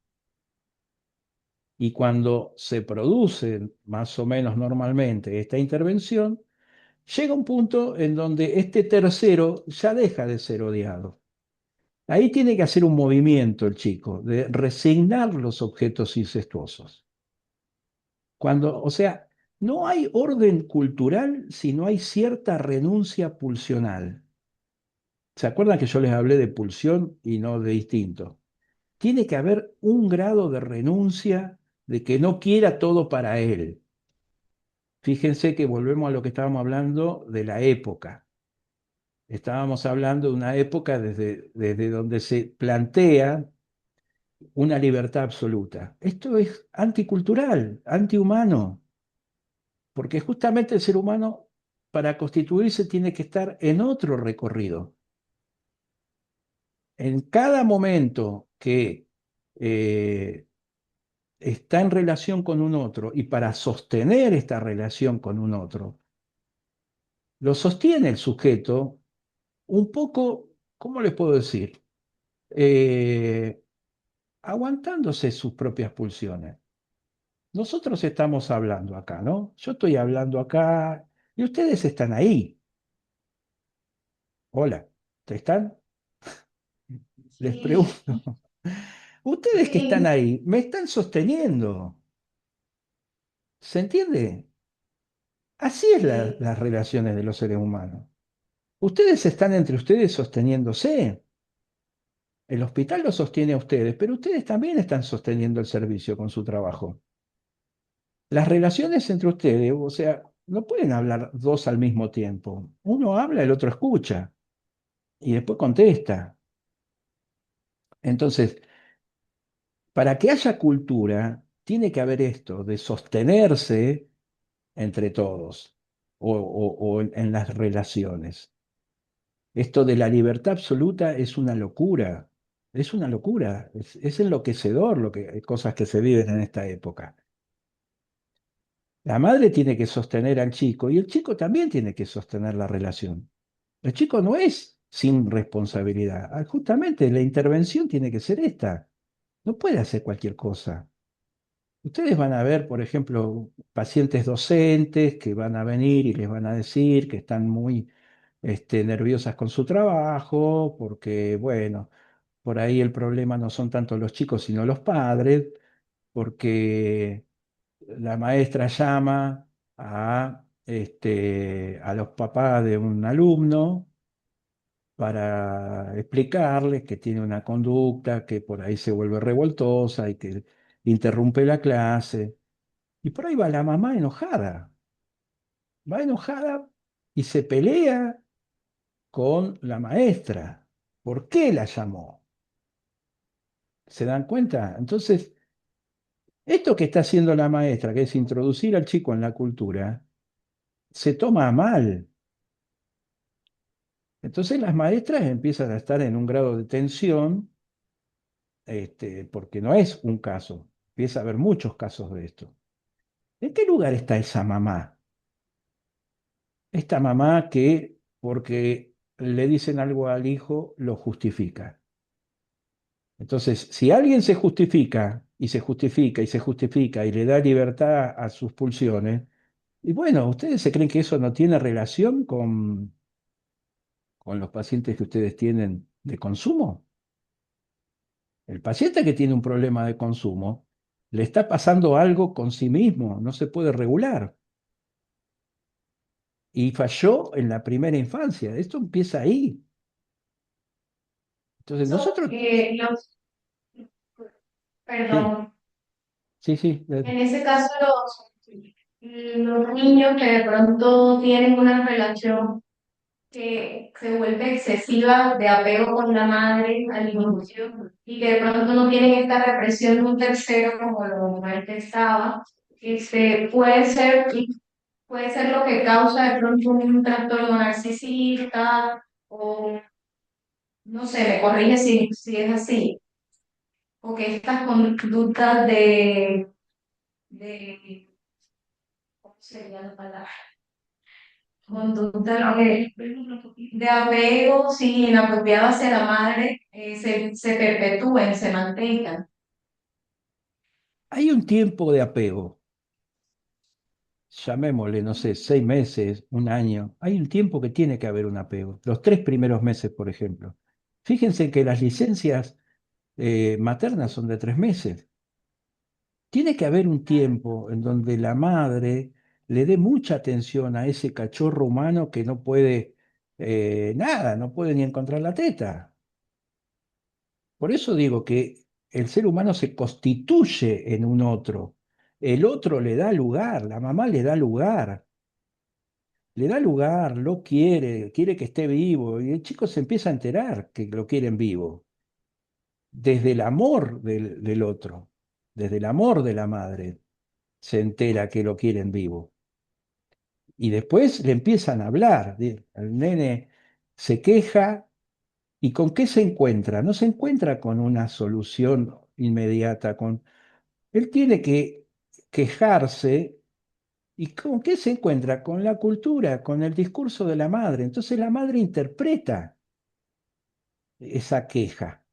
Y cuando se produce más o menos normalmente esta intervención, llega un punto en donde este tercero ya deja de ser odiado. Ahí tiene que hacer un movimiento el chico de resignar los objetos incestuosos. O sea, no hay orden cultural si no hay cierta renuncia pulsional. ¿Se acuerdan que yo les hablé de pulsión y no de instinto? Tiene que haber un grado de renuncia de que no quiera todo para él. Fíjense que volvemos a lo que estábamos hablando de la época. Estábamos hablando de una época desde donde se plantea una libertad absoluta. Esto es anticultural, antihumano, porque justamente el ser humano, para constituirse, tiene que estar en otro recorrido. En cada momento que eh, está en relación con un otro y para sostener esta relación con un otro, lo sostiene el sujeto un poco, ¿cómo les puedo decir? Eh, Aguantándose sus propias pulsiones. Nosotros estamos hablando acá, ¿no? Yo estoy hablando acá y ustedes están ahí. Hola, ¿están? Les Sí, pregunto. Ustedes que están sí, ahí, me están sosteniendo. ¿Se entiende? Así es sí, las relaciones de los seres humanos. Ustedes están entre ustedes sosteniéndose. El hospital los sostiene a ustedes, pero ustedes también están sosteniendo el servicio con su trabajo. Las relaciones entre ustedes, o sea, no pueden hablar dos al mismo tiempo. Uno habla, el otro escucha y después contesta. Entonces, para que haya cultura, tiene que haber esto de sostenerse entre todos o en las relaciones. Esto de la libertad absoluta es una locura, es enloquecedor cosas que se viven en esta época. La madre tiene que sostener al chico y el chico también tiene que sostener la relación. El chico no es sin responsabilidad. Justamente la intervención tiene que ser esta. No puede hacer cualquier cosa. Ustedes van a ver, por ejemplo, pacientes docentes que van a venir y les van a decir que están muy nerviosas con su trabajo, porque, bueno, por ahí el problema no son tanto los chicos, sino los padres, porque la maestra llama a los papás de un alumno para explicarles que tiene una conducta que por ahí se vuelve revoltosa y que interrumpe la clase. Y por ahí va enojada y se pelea con la maestra. ¿Por qué la llamó? ¿Se dan cuenta? Entonces, esto que está haciendo la maestra, que es introducir al chico en la cultura, se toma a mal. Entonces las maestras empiezan a estar en un grado de tensión, porque no es un caso, empieza a haber muchos casos de esto. ¿En qué lugar está esa mamá? Esta mamá que, porque le dicen algo al hijo, lo justifica. Entonces, si alguien se justifica y se justifica y se justifica y le da libertad a sus pulsiones, y bueno, ¿ustedes se creen que eso no tiene relación con los pacientes que ustedes tienen de consumo? El paciente que tiene un problema de consumo le está pasando algo con sí mismo, no se puede regular. Y falló en la primera infancia. Esto empieza ahí. Entonces, Eso, nosotros, sí, perdón, sí, sí, en ese caso los niños que de pronto tienen una relación que se vuelve excesiva de apego con la madre al inicio y que de pronto no tienen esta represión de un tercero como lo manifestaba, puede ser lo que causa de pronto un trastorno narcisista o no sé, me corrige si es así, o que estas conductas de ¿cómo sería la palabra? Conductas de apego, sí, inapropiado hacia la madre, se perpetúen, se mantengan. hay un tiempo de apego, llamémosle, no sé, 6 meses, un año. Hay un tiempo que tiene que haber un apego. Los 3 primeros meses, por ejemplo. Fíjense que las licencias maternas son de 3 meses. Tiene que haber un tiempo en donde la madre le dé mucha atención a ese cachorro humano que no puede nada, no puede ni encontrar la teta. Por eso digo que el ser humano se constituye en un otro. El otro le da lugar, la mamá le da lugar, lo quiere, quiere que esté vivo. Y el chico se empieza a enterar que lo quieren vivo, desde el amor del otro, desde el amor de la madre, se entera que lo quieren vivo. Y después le empiezan a hablar. El nene se queja y ¿con qué se encuentra? No se encuentra con una solución inmediata. Él tiene que quejarse. ¿Y con qué se encuentra? Con la cultura, con el discurso de la madre. Entonces la madre interpreta esa queja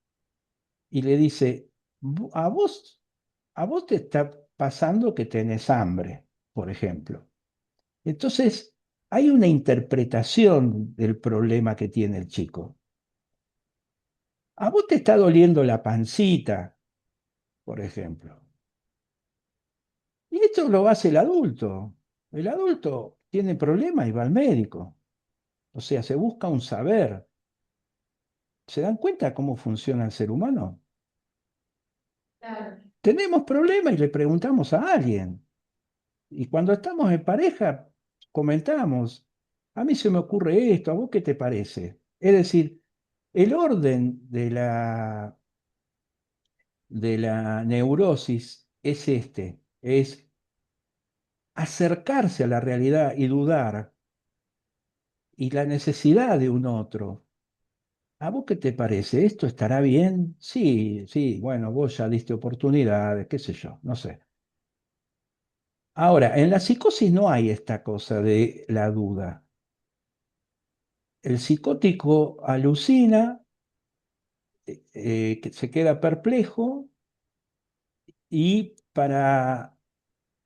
y le dice, a vos te está pasando que tenés hambre, por ejemplo. Entonces, hay una interpretación del problema que tiene el chico. A vos te está doliendo la pancita, por ejemplo. Y esto lo hace el adulto. El adulto tiene problemas y va al médico. O sea, se busca un saber. ¿Se dan cuenta cómo funciona el ser humano? Claro. Tenemos problemas y le preguntamos a alguien. Y cuando estamos en pareja, comentamos, a mí se me ocurre esto, ¿a vos qué te parece? Es decir, el orden de la neurosis es este, es acercarse a la realidad y dudar y la necesidad de un otro. ¿A vos qué te parece? ¿Esto estará bien? Sí, sí, bueno, vos ya diste oportunidades, qué sé yo, no sé. Ahora, en la psicosis no hay esta cosa de la duda. El psicótico alucina, que se queda perplejo y para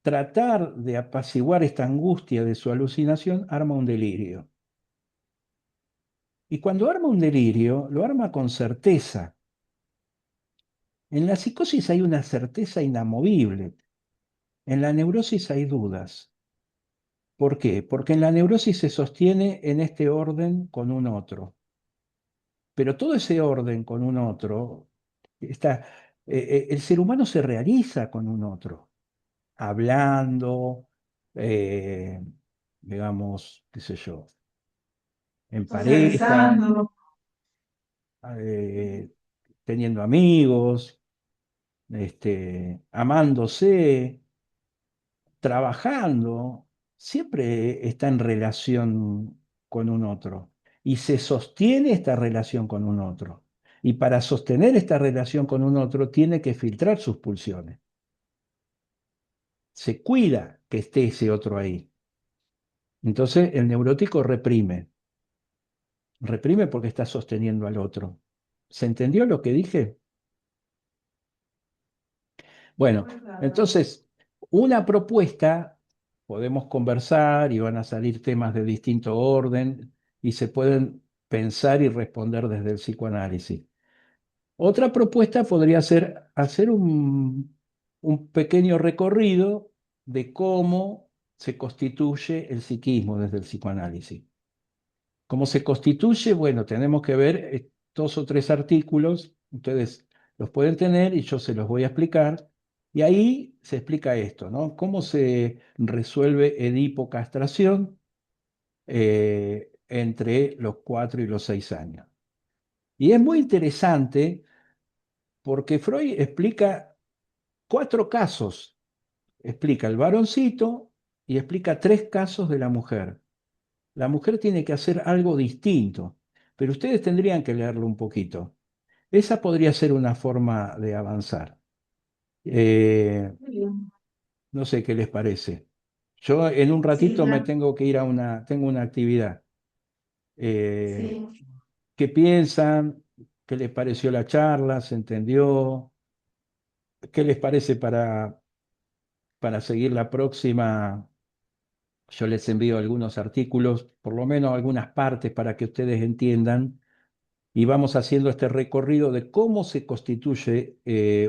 tratar de apaciguar esta angustia de su alucinación, arma un delirio. Y cuando arma un delirio, lo arma con certeza. En la psicosis hay una certeza inamovible. En la neurosis hay dudas. ¿Por qué? Porque en la neurosis se sostiene en este orden con un otro. Pero todo ese orden con un otro, está, el ser humano se realiza con un otro, hablando, eh, digamos, qué sé yo, en pareja, Socializando. eh, teniendo amigos, amándose, trabajando, siempre está en relación con un otro y se sostiene esta relación con un otro. Y para sostener esta relación con un otro tiene que filtrar sus pulsiones. Se cuida que esté ese otro ahí. Entonces el neurótico reprime porque está sosteniendo al otro. ¿Se entendió lo que dije? Bueno, Muy claro. entonces, una propuesta, podemos conversar y van a salir temas de distinto orden y se pueden pensar y responder desde el psicoanálisis. Otra propuesta podría ser hacer un pequeño recorrido de cómo se constituye el psiquismo desde el psicoanálisis. ¿Cómo se constituye? Bueno, tenemos que ver 2 o 3 artículos, ustedes los pueden tener y yo se los voy a explicar. Y ahí se explica esto, ¿no? Cómo se resuelve Edipo-castración entre los 4 y los 6 años. Y es muy interesante porque Freud explica 4 casos. Explica el varoncito y explica 3 casos de la mujer. La mujer tiene que hacer algo distinto, pero ustedes tendrían que leerlo un poquito. Esa podría ser una forma de avanzar. Eh, Muy bien. no sé qué les parece. Yo en un Sí, ratito me claro. tengo que ir tengo una actividad. Eh, Sí. ¿Qué piensan? ¿Qué les pareció la charla? ¿Se entendió? ¿Qué les parece para seguir la próxima? Yo les envío algunos artículos, por lo menos algunas partes para que ustedes entiendan y vamos haciendo este recorrido de cómo se constituye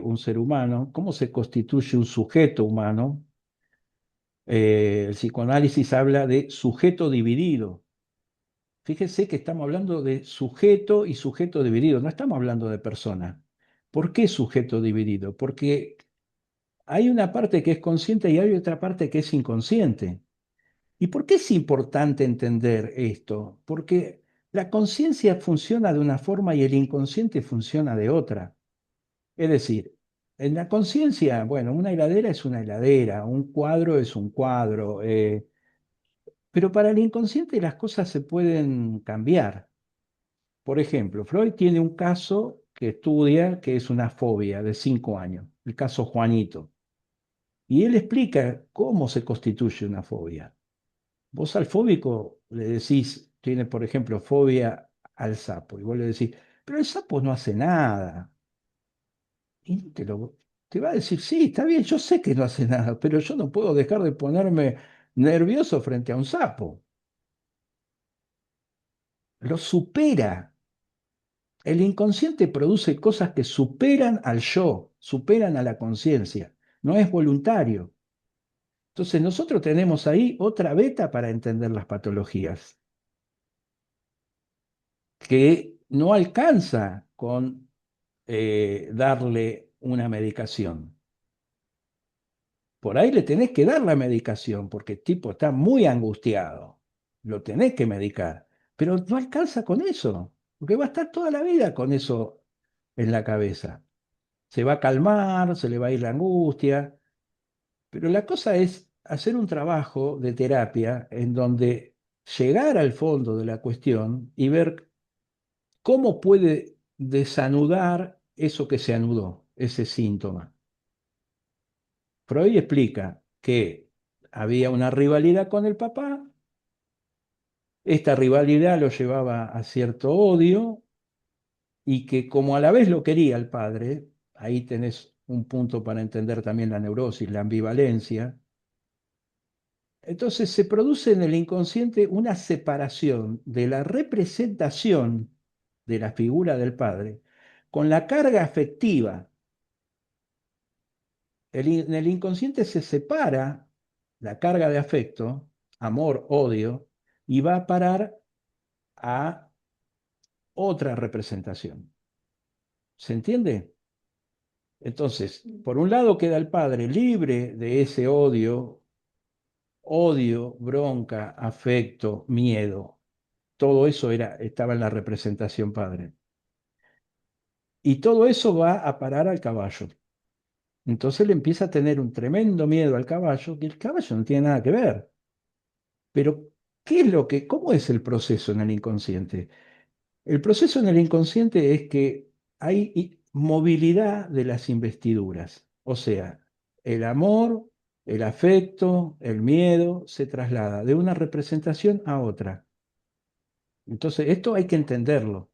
un ser humano, cómo se constituye un sujeto humano. El psicoanálisis habla de sujeto dividido. Fíjense que estamos hablando de sujeto y sujeto dividido, no estamos hablando de persona. ¿Por qué sujeto dividido? Porque hay una parte que es consciente y hay otra parte que es inconsciente. ¿Y por qué es importante entender esto? Porque la conciencia funciona de una forma y el inconsciente funciona de otra. Es decir, en la conciencia, bueno, una heladera es una heladera, un cuadro es un cuadro, pero para el inconsciente las cosas se pueden cambiar. Por ejemplo, Freud tiene un caso que estudia que es una fobia de 5 años, el caso Juanito, y él explica cómo se constituye una fobia. Vos al fóbico le decís, tiene por ejemplo fobia al sapo, y vos le decís, pero el sapo no hace nada. Y te va a decir, sí, está bien, yo sé que no hace nada, pero yo no puedo dejar de ponerme nervioso frente a un sapo. Lo supera. El inconsciente produce cosas que superan al yo, superan a la conciencia. No es voluntario. Entonces nosotros tenemos ahí otra beta para entender las patologías, que no alcanza con darle una medicación. por ahí le tenés que dar la medicación, porque el tipo está muy angustiado. Lo tenés que medicar. Pero no alcanza con eso, porque va a estar toda la vida con eso en la cabeza. Se va a calmar, se le va a ir la angustia. Pero la cosa es hacer un trabajo de terapia en donde llegar al fondo de la cuestión y ver cómo puede desanudar eso que se anudó, ese síntoma. Freud explica que había una rivalidad con el papá, esta rivalidad lo llevaba a cierto odio y que como a la vez lo quería el padre, ahí tenés un punto para entender también la neurosis, la ambivalencia. Entonces se produce en el inconsciente una separación de la representación de la figura del padre con la carga afectiva. En el inconsciente se separa la carga de afecto, amor, odio, y va a parar a otra representación. ¿Se entiende? Entonces, por un lado queda el padre libre de ese odio, bronca, afecto, miedo. Todo eso estaba en la representación padre. Y todo eso va a parar al caballo. Entonces le empieza a tener un tremendo miedo al caballo, que el caballo no tiene nada que ver. Pero, cómo es el proceso en el inconsciente? El proceso en el inconsciente es que hay movilidad de las investiduras. O sea, el amor, el afecto, el miedo se traslada de una representación a otra. Entonces, esto hay que entenderlo.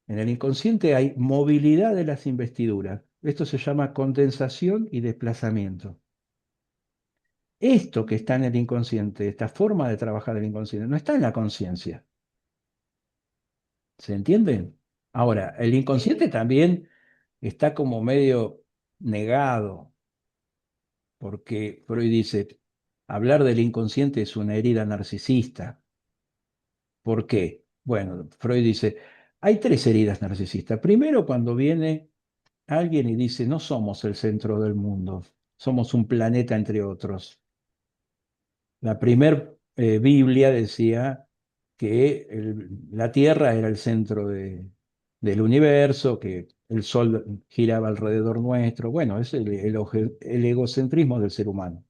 En el inconsciente hay movilidad de las investiduras. Esto se llama condensación y desplazamiento. Esto que está en el inconsciente, esta forma de trabajar del inconsciente, no está en la conciencia. ¿Se entiende? Ahora, el inconsciente también está como medio negado, porque Freud dice, hablar del inconsciente es una herida narcisista. ¿Por qué? Bueno, Freud dice, hay tres heridas narcisistas. Primero, cuando viene alguien y dice, no somos el centro del mundo, somos un planeta entre otros. La primer Biblia decía que la Tierra era el centro del universo, que el Sol giraba alrededor nuestro. Bueno, es el egocentrismo del ser humano.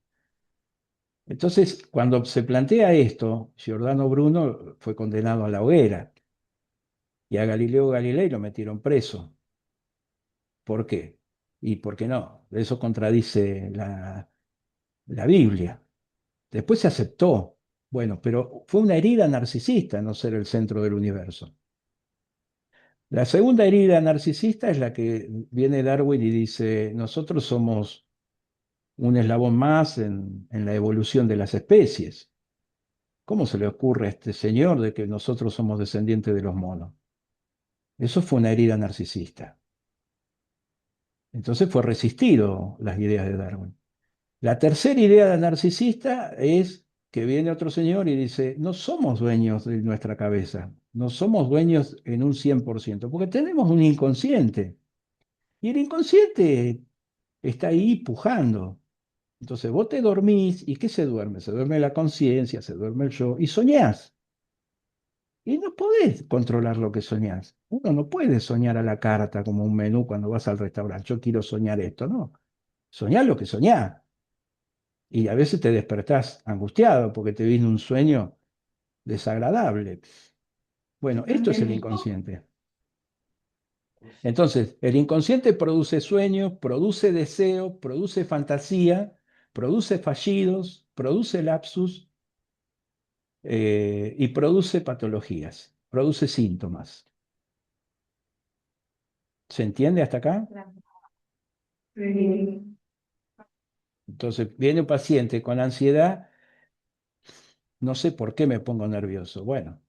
Entonces, cuando se plantea esto, Giordano Bruno fue condenado a la hoguera y a Galileo Galilei lo metieron preso. ¿Por qué? ¿Y por qué no? Eso contradice la Biblia. Después se aceptó. Bueno, pero fue una herida narcisista no ser el centro del universo. La segunda herida narcisista es la que viene Darwin y dice, nosotros somos un eslabón más en la evolución de las especies. ¿Cómo se le ocurre a este señor de que nosotros somos descendientes de los monos? Eso fue una herida narcisista. Entonces fue resistido las ideas de Darwin. La tercera idea narcisista es que viene otro señor y dice, no somos dueños de nuestra cabeza, no somos dueños en un 100%, porque tenemos un inconsciente. Y el inconsciente está ahí pujando. Entonces vos te dormís, ¿y qué se duerme? Se duerme la conciencia, se duerme el yo, y soñás. Y no podés controlar lo que soñás. Uno no puede soñar a la carta como un menú cuando vas al restaurante. Yo quiero soñar esto, no. Soñá lo que soñás. Y a veces te despertás angustiado porque te viene un sueño desagradable. Bueno, esto es el inconsciente. Entonces, el inconsciente produce sueños, produce deseo, produce fantasía, produce fallidos, produce lapsus y produce patologías, produce síntomas. ¿Se entiende hasta acá? Sí. Entonces, viene un paciente con ansiedad, no sé por qué me pongo nervioso. Bueno,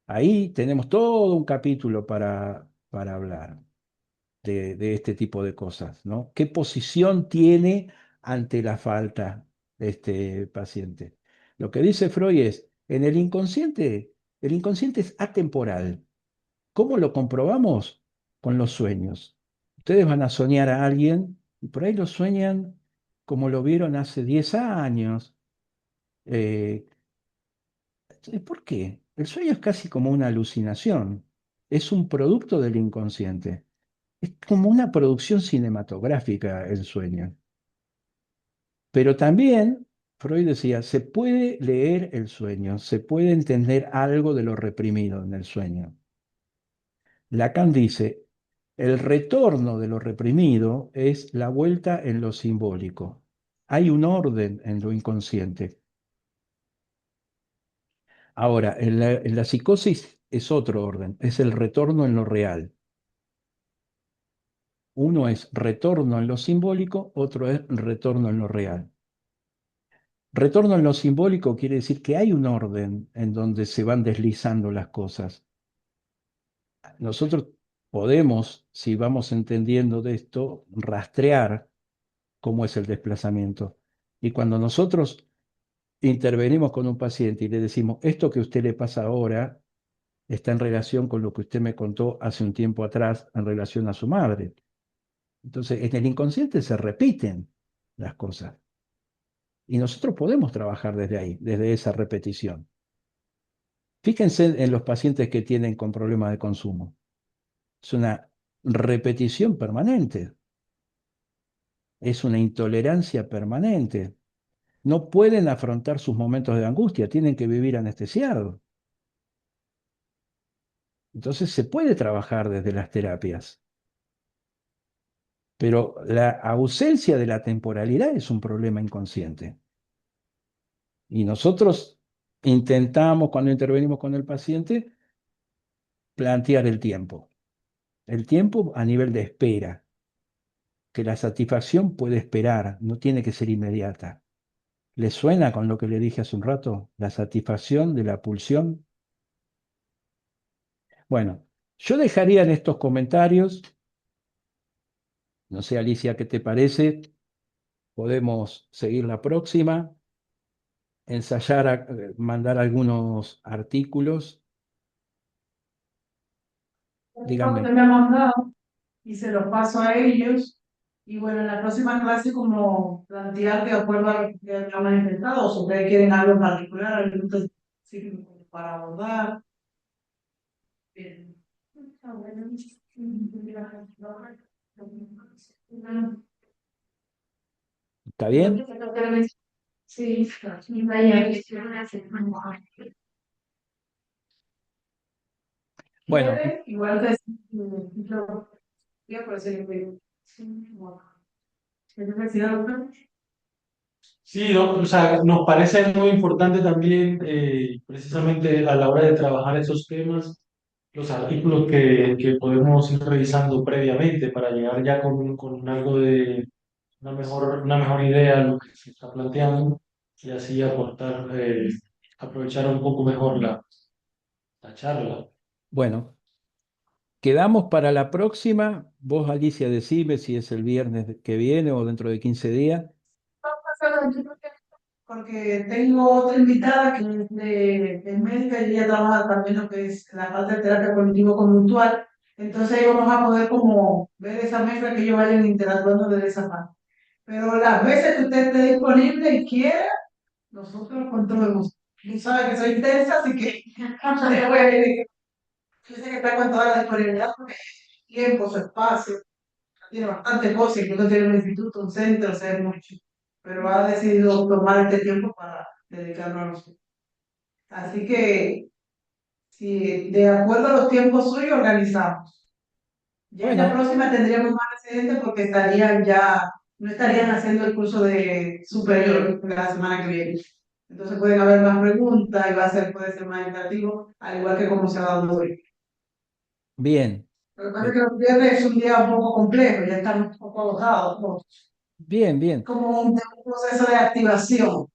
ahí tenemos todo un capítulo para hablar de este tipo de cosas, ¿no? ¿Qué posición tiene ante la falta de este paciente? Lo que dice Freud es, en el inconsciente es atemporal. ¿Cómo lo comprobamos? Con los sueños. Ustedes van a soñar a alguien y por ahí lo sueñan como lo vieron hace 10 años. Eh, ¿Por qué? El sueño es casi como una alucinación, es un producto del inconsciente, es como una producción cinematográfica el sueño. Pero también, Freud decía, se puede leer el sueño, se puede entender algo de lo reprimido en el sueño. Lacan dice, el retorno de lo reprimido es la vuelta en lo simbólico. Hay un orden en lo inconsciente. Ahora, en la psicosis es otro orden, es el retorno en lo real. Uno es retorno en lo simbólico, otro es retorno en lo real. Retorno en lo simbólico quiere decir que hay un orden en donde se van deslizando las cosas. Nosotros podemos, si vamos entendiendo de esto, rastrear cómo es el desplazamiento. Y cuando nosotros intervenimos con un paciente y le decimos, esto que a usted le pasa ahora está en relación con lo que usted me contó hace un tiempo atrás en relación a su madre. Entonces, en el inconsciente se repiten las cosas. Y nosotros podemos trabajar desde ahí, desde esa repetición. Fíjense en los pacientes que tienen con problemas de consumo. Es una repetición permanente, es una intolerancia permanente. No pueden afrontar sus momentos de angustia, tienen que vivir anestesiados. Entonces se puede trabajar desde las terapias, pero la ausencia de la temporalidad es un problema inconsciente. Y nosotros intentamos, cuando intervenimos con el paciente, plantear el tiempo a nivel de espera, que la satisfacción puede esperar, no tiene que ser inmediata. ¿Le suena con lo que le dije hace un rato? La satisfacción de la pulsión. Bueno, yo dejaría en estos comentarios, no sé, Alicia, ¿qué te parece? Podemos seguir la próxima, ensayar, mandar algunos artículos. Díganme. Usted me ha mandado y se los paso a ellos. Y bueno, en la próxima clase, como plantear de acuerdo a lo que ustedes han manifestado, o si ustedes quieren algo en particular, algún tema específico para abordar. Bien. ¿Está bien? Sí, vaya. Bueno, Igual que yo, por decirlo, ¿quieres decir algo? Sí, o sea, nos parece muy importante también, precisamente a la hora de trabajar esos temas, los artículos que podemos ir revisando previamente para llegar ya con algo de una mejor idea de lo que se está planteando y así aportar, aprovechar un poco mejor la charla. bueno, quedamos para la próxima. Vos, Alicia, decime si es el viernes que viene o dentro de 15 días. Porque tengo otra invitada que es de médica y ella trabaja también lo que es la parte de terapia cognitivo-conductual. Entonces ahí vamos a poder como ver esa mezcla que ellos vayan interactuando de esa parte. Pero las veces que usted esté disponible y quiera, nosotros con todo el gusto. Y sabe que soy intensa, así que yo sé que está con toda la disponibilidad porque tiempo, su espacio, tiene bastante cosas, incluso tiene un instituto, un centro, o sea, es mucho. Pero ha decidido tomar este tiempo para dedicarlo a nosotros. Así que, si de acuerdo a los tiempos suyos, organizamos. Ya en la Bueno, próxima tendríamos más residentes porque estarían ya, no estarían haciendo el curso de superior la semana que viene. Entonces pueden haber más preguntas y puede ser más interactivo, al igual que como se ha dado hoy. bien, Lo que pasa es eh, que los viernes es un día un poco complejo, ya estamos un poco agotados, ¿no? bien, bien. Como un proceso de activación.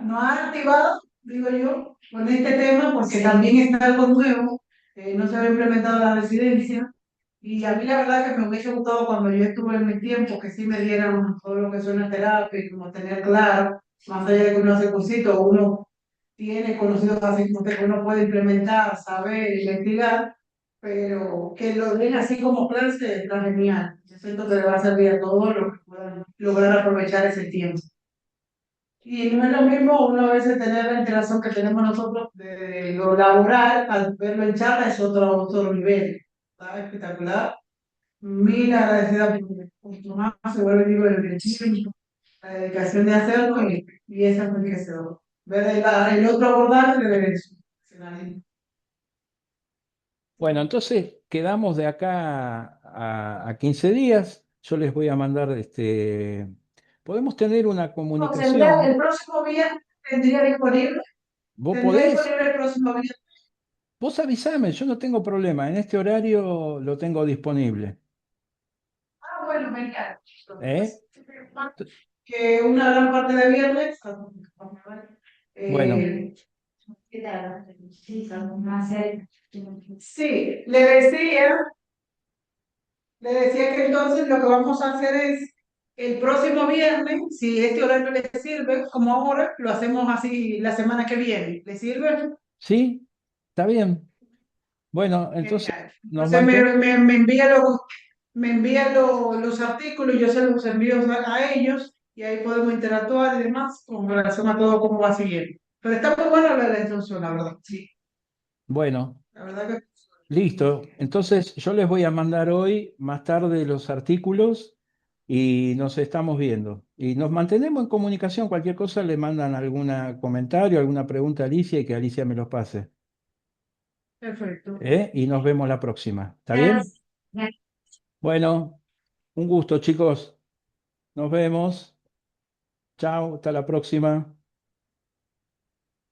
No ha activado, digo yo, con este tema, porque también está algo nuevo, no se había implementado la residencia, y a mí la verdad que me hubiese gustado cuando yo estuve en mi tiempo, que sí me dieran todo lo que suena terapia, y como tener claro, más allá de que uno hace cursito, uno tiene conocidos así como usted, que uno puede implementar, saber, investigar, pero que lo den así como clase está genial. Yo siento que le va a servir a todos los que puedan lograr aprovechar ese tiempo. Y no es lo mismo uno a veces tener la interacción que tenemos nosotros de lo laboral, al verlo en charla es otro nivel. ¿Está espectacular? Mil agradecida por tu más, se vuelve digo el tiempo, la dedicación de hacerlo y esa es mi deseo. Ver el otro abordaje de eso. Bueno, entonces quedamos de acá a 15 días. Yo les voy a mandar, podemos tener una No, tendría, comunicación. el próximo viernes ¿Vos tendría podés? disponible el próximo viernes. Vos avísame, yo no tengo problema. En este horario lo tengo disponible. Ah, bueno, genial. ¿Eh? Que una gran parte de viernes. Bueno, Eh, sí, le decía que entonces lo que vamos a hacer es el próximo viernes, si este horario le sirve, como ahora, lo hacemos así la semana que viene. ¿Le sirve? ¿sí? ¿Está bien? Bueno, entonces Genial. nos Entonces mantenemos. me envía los artículos, yo se los envío a ellos y ahí podemos interactuar y demás con relación a todo cómo va siguiendo. Pero está muy buena la instrucción, la verdad. Sí, Bueno, la verdad que listo. Entonces yo les voy a mandar hoy, más tarde, los artículos y nos estamos viendo. Y nos mantenemos en comunicación. Cualquier cosa le mandan algún comentario, alguna pregunta a Alicia y que Alicia me los pase. perfecto. Y nos vemos la próxima. ¿Está bien? Bueno, un gusto, chicos. Nos vemos. Chao, hasta la próxima.